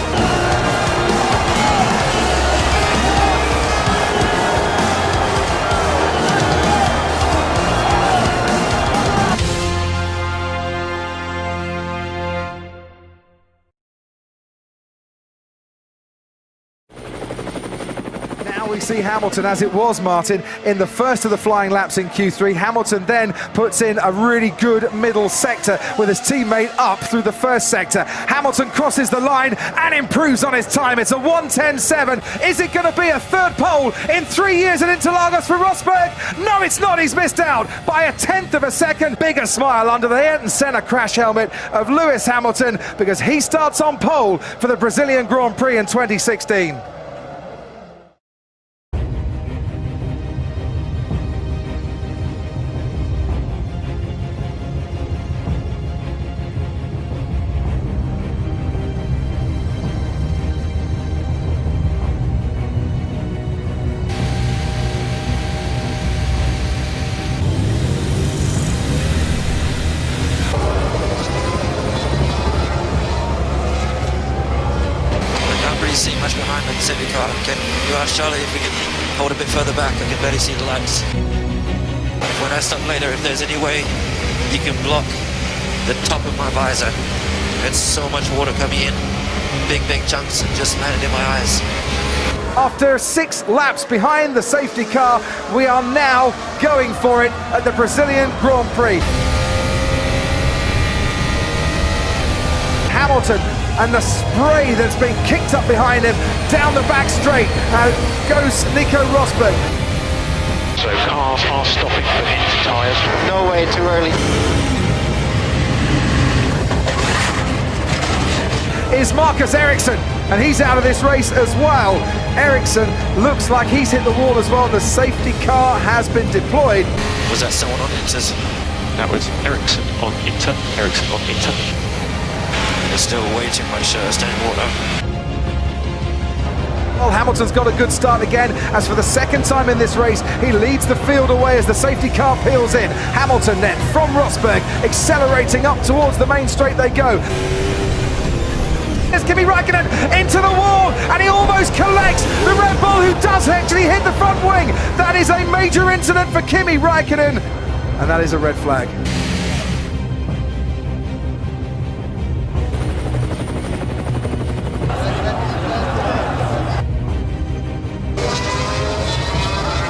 Now we see Hamilton as it was, Martin, in the first of the flying laps in Q3. Hamilton then puts in a really good middle sector with his teammate up through the first sector. Hamilton crosses the line and improves on his time. It's a 1:10.7. Is it going to be a third pole in 3 years at Interlagos for Rosberg? No, it's not. He's missed out by 1/10 of a second. Bigger smile under the Ayrton Senna crash helmet of Lewis Hamilton, because he starts on pole for the Brazilian Grand Prix in 2016. See much behind the safety car. Can you ask Charlie if we can hold a bit further back? I can barely see the lights. When I stop later, if there's any way you can block the top of my visor. It's so much water coming in, big chunks, and just landed in my eyes. After 6 laps behind the safety car, we are now going for it at the Brazilian Grand Prix. Hamilton and the spray that's been kicked up behind him down the back straight goes Nico Rosberg. So cars are stopping for into tyres. No way, too early. Is Marcus Ericsson, and he's out of this race as well. Ericsson looks like he's hit the wall as well. The safety car has been deployed. Was that someone on Inter's? That was Ericsson on Inter. Ericsson on Inter. There's still way too much standing water. Well, Hamilton's got a good start again, as for the second time in this race, he leads the field away as the safety car peels in. Hamilton then, from Rosberg, accelerating up towards the main straight they go. There's Kimi Räikkönen into the wall, and he almost collects the Red Bull, who does actually hit the front wing. That is a major incident for Kimi Räikkönen, and that is a red flag.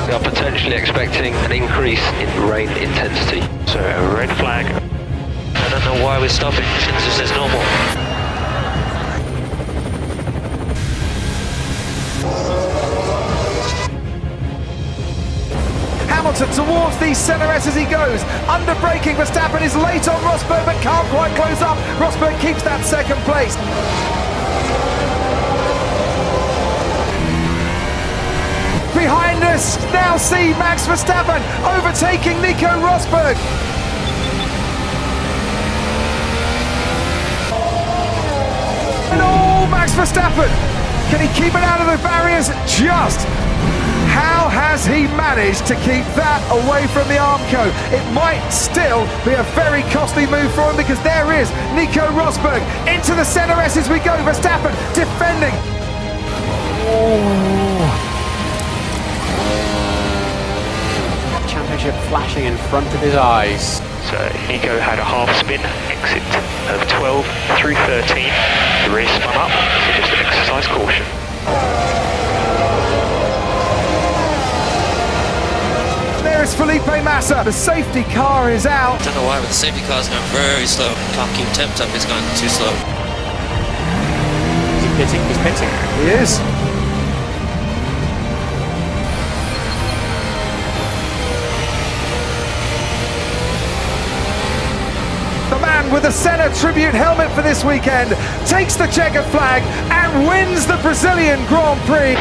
We are potentially expecting an increase in rain intensity. So a red flag. I don't know why we're stopping. It just says normal. Hamilton towards the centre S as he goes. Under braking, Verstappen is late on Rosberg but can't quite close up. Rosberg keeps that second place. Behind us, now see Max Verstappen overtaking Nico Rosberg. And oh, Max Verstappen, can he keep it out of the barriers just? How has he managed to keep that away from the Armco? It might still be a very costly move for him, because there is Nico Rosberg into the centre S as we go. Verstappen defending. Oh. Championship flashing in front of his eyes. So Nico had a half spin exit of 12 through 13. The race spun up, so just exercise caution. There is Felipe Massa. The safety car is out. I don't know why, but the safety car's going very slow. Can't keep temp up, it's going too slow. Is he pitting? He's pitting. He is. The man with the Senna tribute helmet for this weekend takes the checkered flag and wins the Brazilian Grand Prix.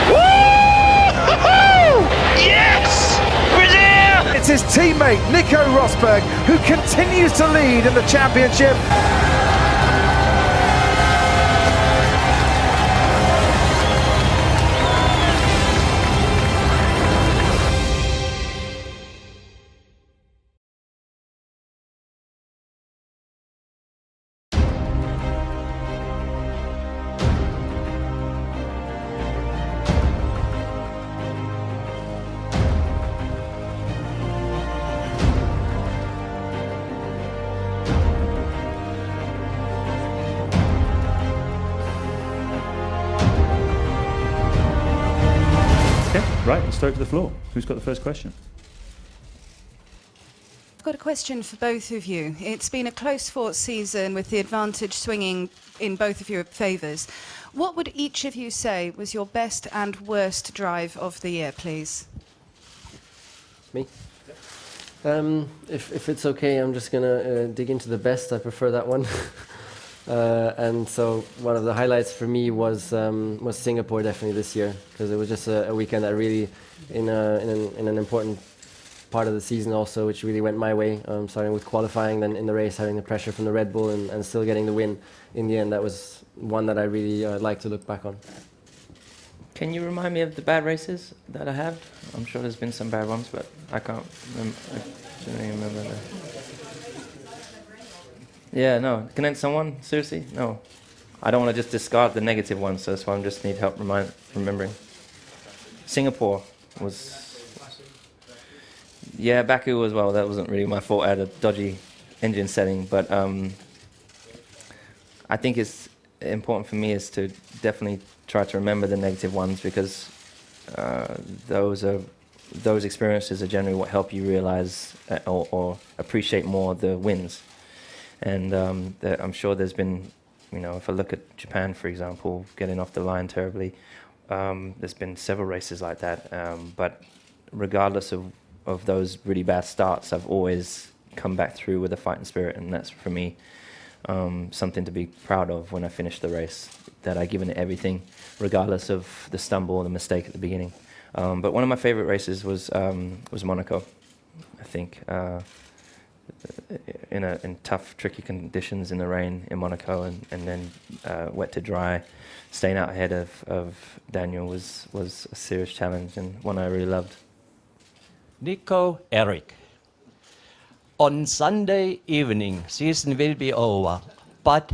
Yes! Brazil! It's his teammate Nico Rosberg who continues to lead in the championship. Okay, right, let's throw it to the floor. Who's got the first question? I've got a question for both of you. It's been a close-fought season with the advantage swinging in both of your favours. What would each of you say was your best and worst drive of the year, please? Me? If it's okay, I'm just going to dig into the best. I prefer that one. And so one of the highlights for me was Singapore definitely this year, because it was just a weekend that really, in an important part of the season also, which really went my way, starting with qualifying, then in the race having the pressure from the Red Bull and still getting the win in the end. That was one that I really like to look back on. Can you remind me of the bad races that I have? I'm sure there's been some bad ones, but I can't remember. I don't even remember that. Yeah, no. Can I someone? Seriously? No. I don't want to just discard the negative ones, so that's why I just need help remembering. Singapore was... Yeah, Baku as well. That wasn't really my fault. I had a dodgy engine setting, but I think it's important for me is to definitely try to remember the negative ones, because those experiences are generally what help you realize or appreciate more the wins. And I'm sure there's been, if I look at Japan, for example, getting off the line terribly, there's been several races like that. But regardless of those really bad starts, I've always come back through with a fighting spirit, and that's for me something to be proud of when I finish the race, that I've given it everything, regardless of the stumble or the mistake at the beginning. But one of my favorite races was Monaco, I think. In tough, tricky conditions in the rain in Monaco, and then wet to dry, staying out ahead of Daniel was a serious challenge, and one I really loved. Nico, Eric. On Sunday evening, season will be over, but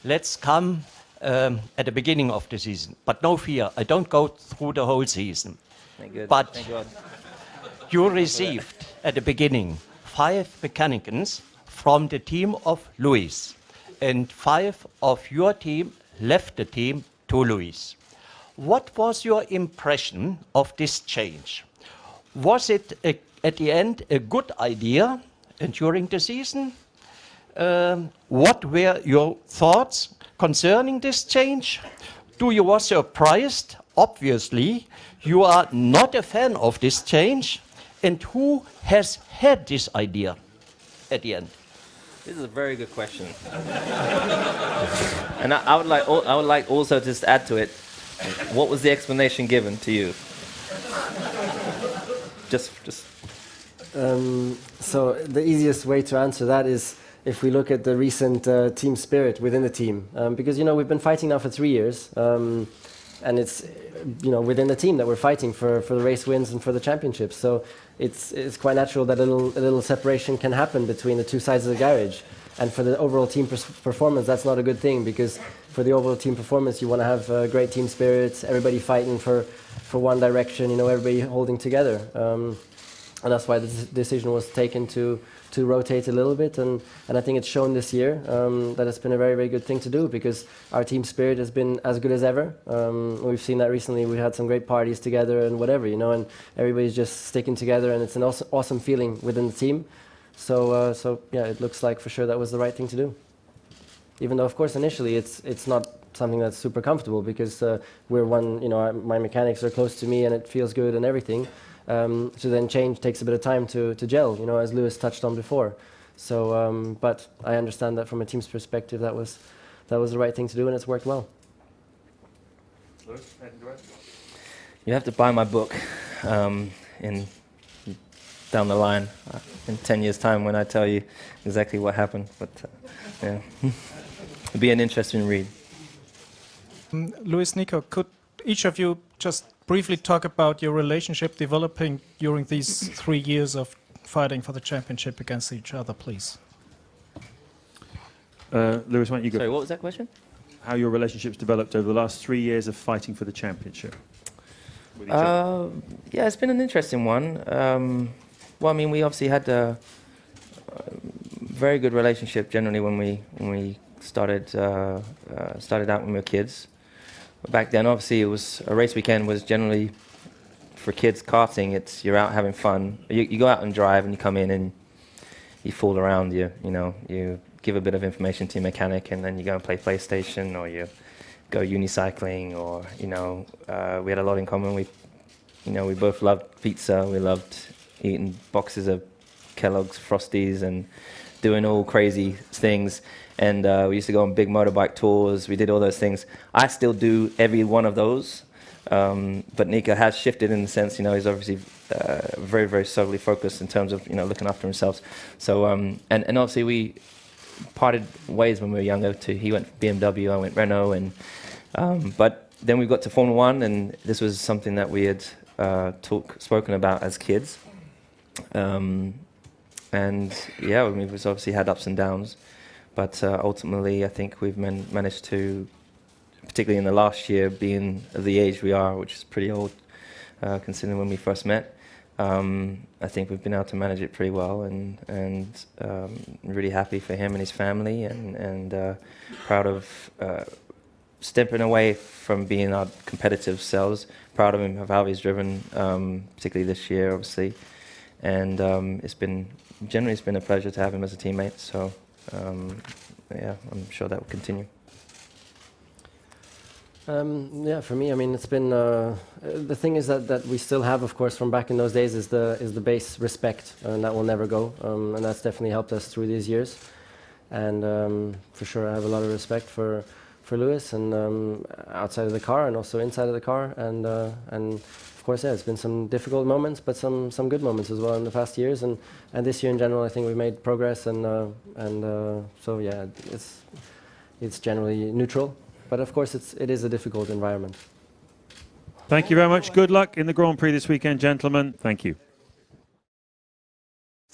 let's come at the beginning of the season. But no fear, I don't go through the whole season. Thank God. But Thank God. You received at the beginning 5 mechanics from the team of Lewis, and 5 of your team left the team to Lewis. What was your impression of this change? Was it at the end a good idea during the season? What were your thoughts concerning this change? You were surprised? Obviously, you are not a fan of this change. And who has had this idea at the end? This is a very good question. And I would like also to just add to it, what was the explanation given to you? So the easiest way to answer that is if we look at the recent team spirit within the team, because we've been fighting now for 3 years, and it's within the team that we're fighting for the race wins and for the championships. So it's quite natural that a little separation can happen between the two sides of the garage. And for the overall team performance, that's not a good thing, because for the overall team performance, you want to have great team spirits, everybody fighting for one direction, everybody holding together. And that's why the decision was taken to rotate a little bit, and I think it's shown this year that it's been a very, very good thing to do, because our team spirit has been as good as ever. We've seen that recently. We had some great parties together and whatever, and everybody's just sticking together, and it's an awesome feeling within the team. So yeah, it looks like for sure that was the right thing to do. Even though, of course, initially it's not something that's super comfortable, because we're my mechanics are close to me and it feels good and everything. So then change takes a bit of time to gel, as Lewis touched on before. So, but I understand that from a team's perspective, that was the right thing to do, and it's worked well. You have to buy my book down the line in 10 years' time when I tell you exactly what happened. But yeah, it'd be an interesting read. Luis, Nico, could each of you just briefly talk about your relationship developing during these 3 years of fighting for the championship against each other, please? Lewis, why don't you go? Sorry, what was that question? How your relationships developed over the last 3 years of fighting for the championship with each other? Yeah, it's been an interesting one. Well, I mean, we obviously had a very good relationship generally when we started out when we were kids. Back then, obviously, it was a race weekend was generally for kids karting, you're out having fun. You go out and drive, and you come in and you fool around. You give a bit of information to your mechanic, and then you go and play PlayStation, or you go unicycling, or we had a lot in common. We both loved pizza. We loved eating boxes of Kellogg's Frosties and doing all crazy things. And we used to go on big motorbike tours. We did all those things. I still do every one of those. But Nico has shifted in the sense, he's obviously very, very solely focused in terms of, looking after himself. So, and obviously we parted ways when we were younger too. He went BMW, I went Renault, and but then we got to Formula One, and this was something that we had spoken about as kids. And yeah, we've obviously had ups and downs, but ultimately I think we've managed to, particularly in the last year, being of the age we are, which is pretty old, considering when we first met. I think we've been able to manage it pretty well, and really happy for him and his family, and proud of stepping away from being our competitive selves. Proud of him, of how he's driven, particularly this year, obviously. And it's been a pleasure to have him as a teammate. So yeah, I'm sure that will continue. Yeah, for me, I mean, it's been the thing is that we still have, of course, from back in those days, is the base respect, and that will never go, and that's definitely helped us through these years. And for sure, I have a lot of respect for Lewis, and outside of the car and also inside of the car, and of course, yeah, it's been some difficult moments, but some good moments as well in the past years, and this year in general, I think we've made progress, and so yeah, it's generally neutral. But of course, it is a difficult environment. Thank you very much. Good luck in the Grand Prix this weekend, gentlemen. Thank you.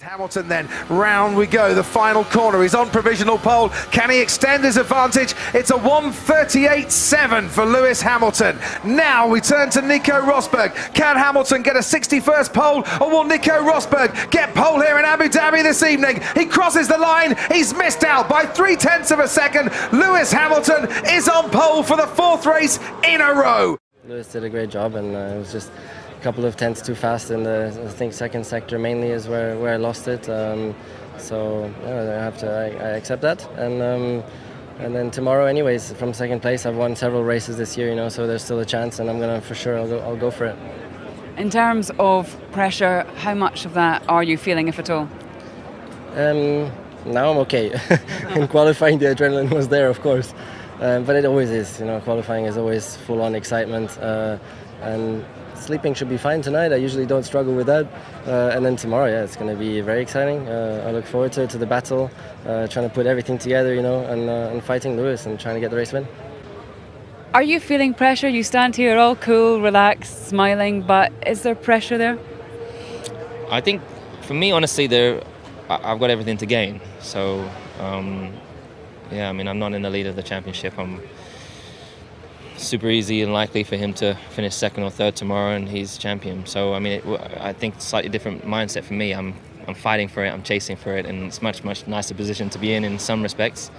Hamilton then, round we go, the final corner, he's on provisional pole, can he extend his advantage? It's a 1:38.7 for Lewis Hamilton. Now we turn to Nico Rosberg. Can Hamilton get a 61st pole, or will Nico Rosberg get pole here in Abu Dhabi this evening? He crosses the line, he's missed out by 0.3 of a second. Lewis Hamilton is on pole for the 4th race in a row. Lewis did a great job, and it was just couple of tenths too fast in the, I think, second sector mainly is where I lost it. So yeah, I accept that, and then tomorrow, anyways, from second place, I've won several races this year, so there's still a chance, and I'm gonna for sure I'll go for it. In terms of pressure, how much of that are you feeling, if at all? Now I'm okay. In qualifying, the adrenaline was there, of course, but it always is. Qualifying is always full-on excitement, and sleeping should be fine tonight. I usually don't struggle with that. And then tomorrow, yeah, it's going to be very exciting. I look forward to the battle, trying to put everything together, and fighting Lewis and trying to get the race win. Are you feeling pressure? You stand here all cool, relaxed, smiling, but is there pressure there? I think, for me, honestly, I've got everything to gain. So, yeah, I mean, I'm not in the lead of the championship. I'm super easy and likely for him to finish 2nd or 3rd tomorrow, and he's champion. So I mean, I think it's a slightly different mindset for me. I'm fighting for it, I'm chasing for it, and it's much nicer position to be in some respects,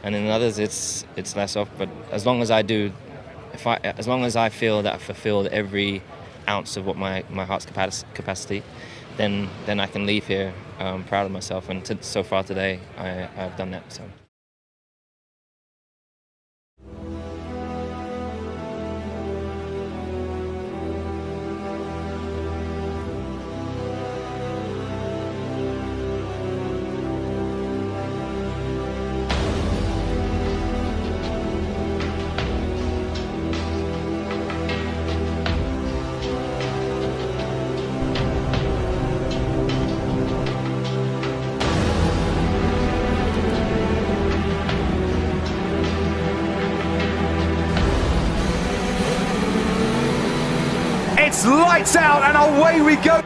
and in others it's less off. But as long as I do, as long as I feel that I've fulfilled every ounce of what my heart's capacity, then I can leave here proud of myself. And so far today, I've done that. So. It's lights out and away we go.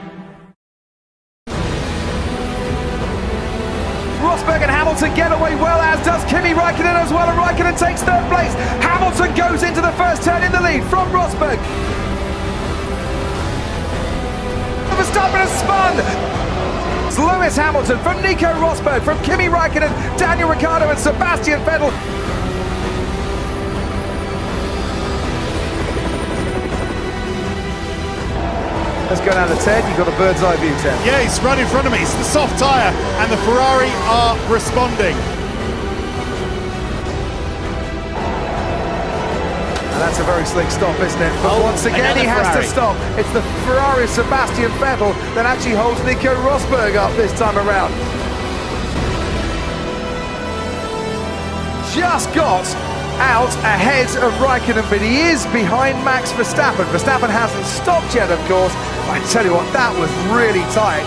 Rosberg and Hamilton get away well, as does Kimi Räikkönen as well, and Räikkönen takes 3rd place. Hamilton goes into the first turn in the lead from Rosberg. Verstappen has spun. It's Lewis Hamilton from Nico Rosberg, from Kimi Räikkönen, Daniel Ricciardo and Sebastian Vettel. Let's go down to Ted. You've got a bird's eye view, Ted. Yeah, he's right in front of me. It's the soft tyre, and the Ferrari are responding. And that's a very slick stop, isn't it? But once again, he has to stop. It's the Ferrari of Sebastian Vettel that actually holds Nico Rosberg up this time around. Just got out ahead of Raikkonen, but he is behind Max Verstappen. Verstappen hasn't stopped yet, of course. I tell you what, that was really tight.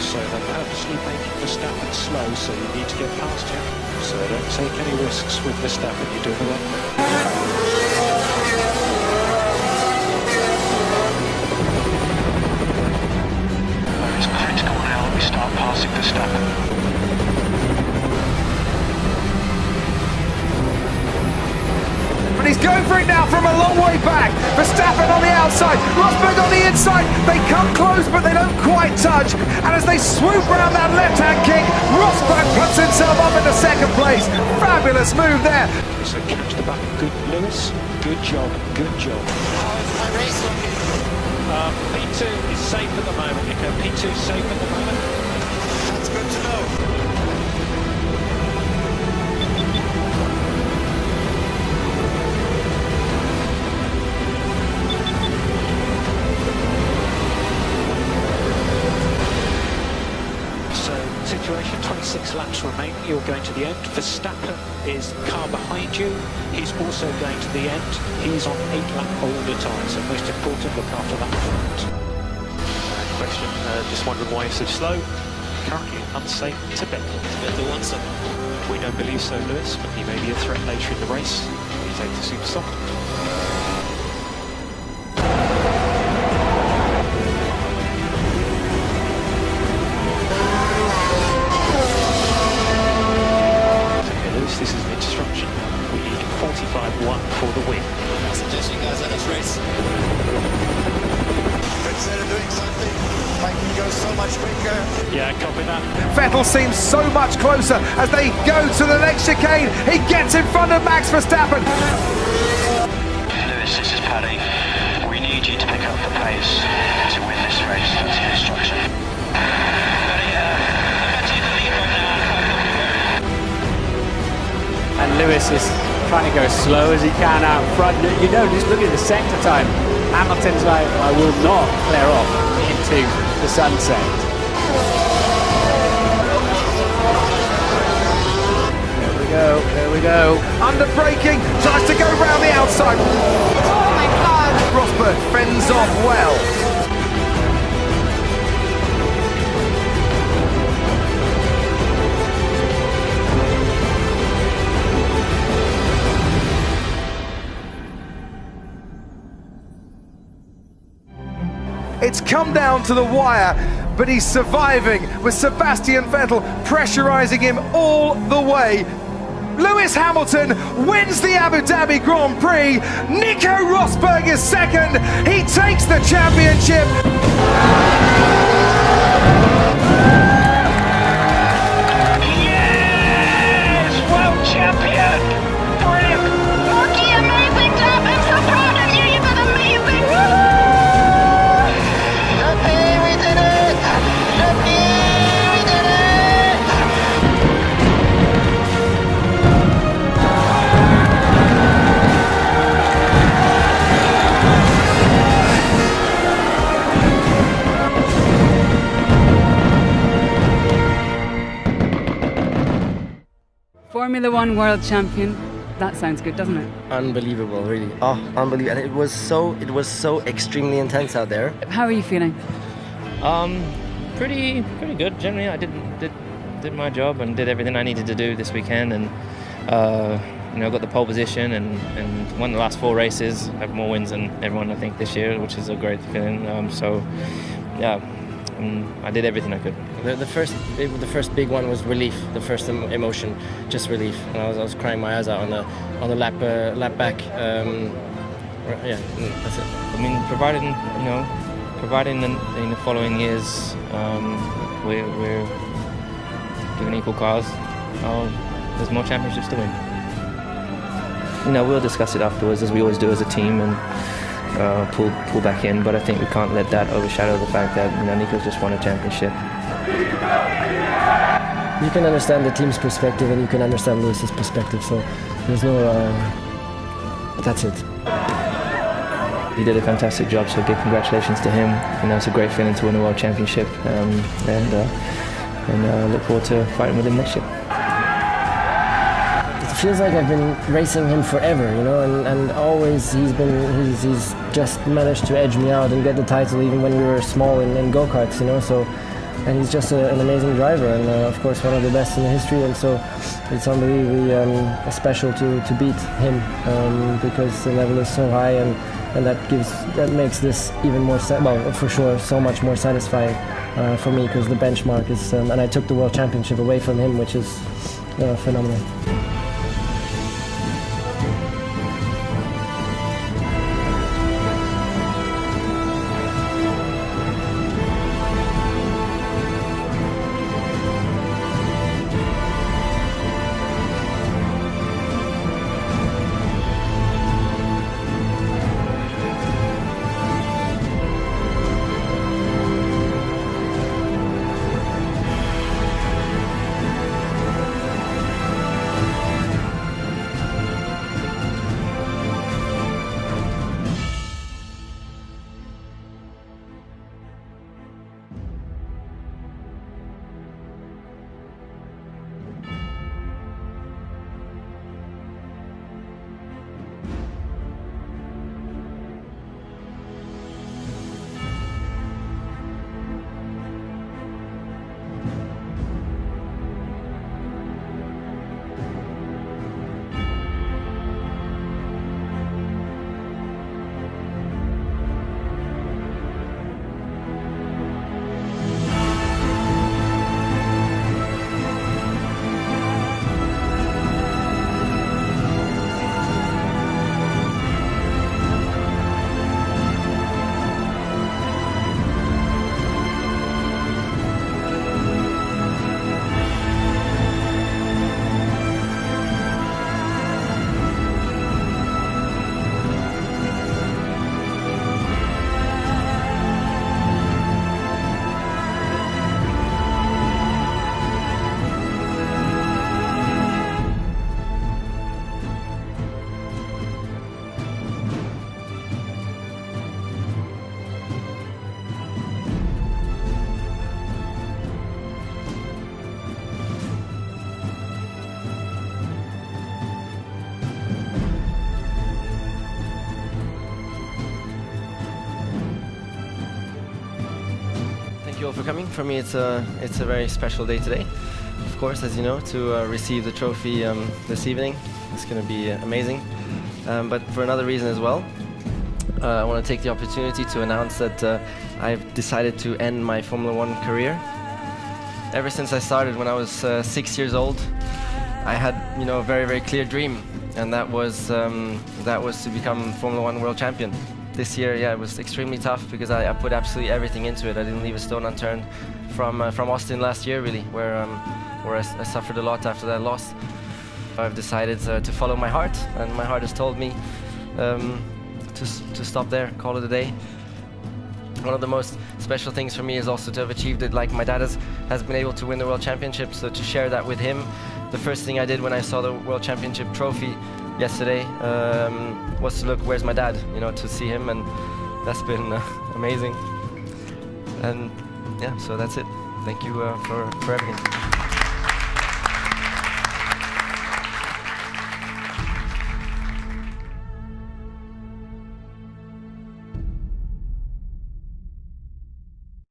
So they're purposely making Verstappen slow, so you need to get past him. So don't take any risks with Verstappen, you're doing the right thing. It's critical now that we start passing Verstappen. And he's going for it now from a long way back. Verstappen on the outside, Rosberg on the inside. They come close, but they don't quite touch. And as they swoop around that left-hand kick, Rosberg puts himself up into second place. Fabulous move there. So catch the back. Good, Lewis. Good job. Good job. How's my race looking? P2 is safe at the moment, Nico. P2 is safe at the moment. That's good to know. Situation, 26 laps remain, you're going to the end. Verstappen is car behind you, he's also going to the end. He's on 8-lap older tyres, so most important, look after that front. Question, just wondering why you're so slow. Currently unsafe to Vettel. Vettel wants it. We don't believe so, Lewis, but he may be a threat later in the race. You take the super soft. This is an instruction. We need 45-1 for the win. I suggest you guys end this race. Instead of doing something, I can go so much quicker. Yeah, copy that. Vettel seems so much closer as they go to the next chicane. He gets in front of Max Verstappen. Lewis, this is Paddy. We need you to pick up the pace to win this race. That's the instruction. And Lewis is trying to go as slow as he can out front. You know, just look at the sector time. Hamilton's like, I will not clear off into the sunset. There we go. Under braking, tries to go round the outside. Oh my God! Rosberg fends off well. It's come down to the wire, but he's surviving with Sebastian Vettel pressurising him all the way. Lewis Hamilton wins the Abu Dhabi Grand Prix. Nico Rosberg is second. He takes the championship. Yes! World champion! Brilliant! Lucky, amazing job! I'm so proud of you! You did amazing! Lucky, we did it! Lucky, we did it! Formula One world champion. That sounds good, doesn't it? Unbelievable, really. Oh, unbelievable. And it was so extremely intense out there. How are you feeling? Pretty good. Generally, I did my job and did everything I needed to do this weekend, and got the pole position and won the last 4 races. I have more wins than everyone I think this year, which is a great feeling. I did everything I could. The first big one was relief. The first emotion, just relief. And I was crying my eyes out on the lap back. That's it. I mean, providing in the following years we're given equal cars, there's more championships to win. We'll discuss it afterwards, as we always do as a team, and pull back in. But I think we can't let that overshadow the fact that Nico's just won a championship. You can understand the team's perspective and you can understand Lewis's perspective. So there's no. That's it. He did a fantastic job, so big congratulations to him. It's a great feeling to win a world championship, and look forward to fighting with him next year. It feels like I've been racing him forever, and always he's just managed to edge me out and get the title even when we were small in go-karts, So, and he's just an amazing driver, and of course one of the best in the history, and so it's unbelievably special to beat him because the level is so high, and that makes this even more for sure so much more satisfying for me, because the benchmark is and I took the world championship away from him, which is phenomenal. Thank you all for coming. For me, it's a very special day today. Of course, as you know, to receive the trophy this evening. It's going to be amazing. But for another reason as well, I want to take the opportunity to announce that I've decided to end my Formula One career. Ever since I started when I was 6 years old, I had a very, very clear dream, and that was to become Formula One world champion. This year, it was extremely tough because I put absolutely everything into it. I didn't leave a stone unturned from Austin last year, really, where I suffered a lot after that loss. I've decided to follow my heart, and my heart has told me to stop there, call it a day. One of the most special things for me is also to have achieved it like my dad has been able to win the World Championship, so to share that with him. The first thing I did when I saw the World Championship trophy yesterday was to look, where's my dad, to see him, and that's been amazing. And yeah, so that's it. Thank you for everything.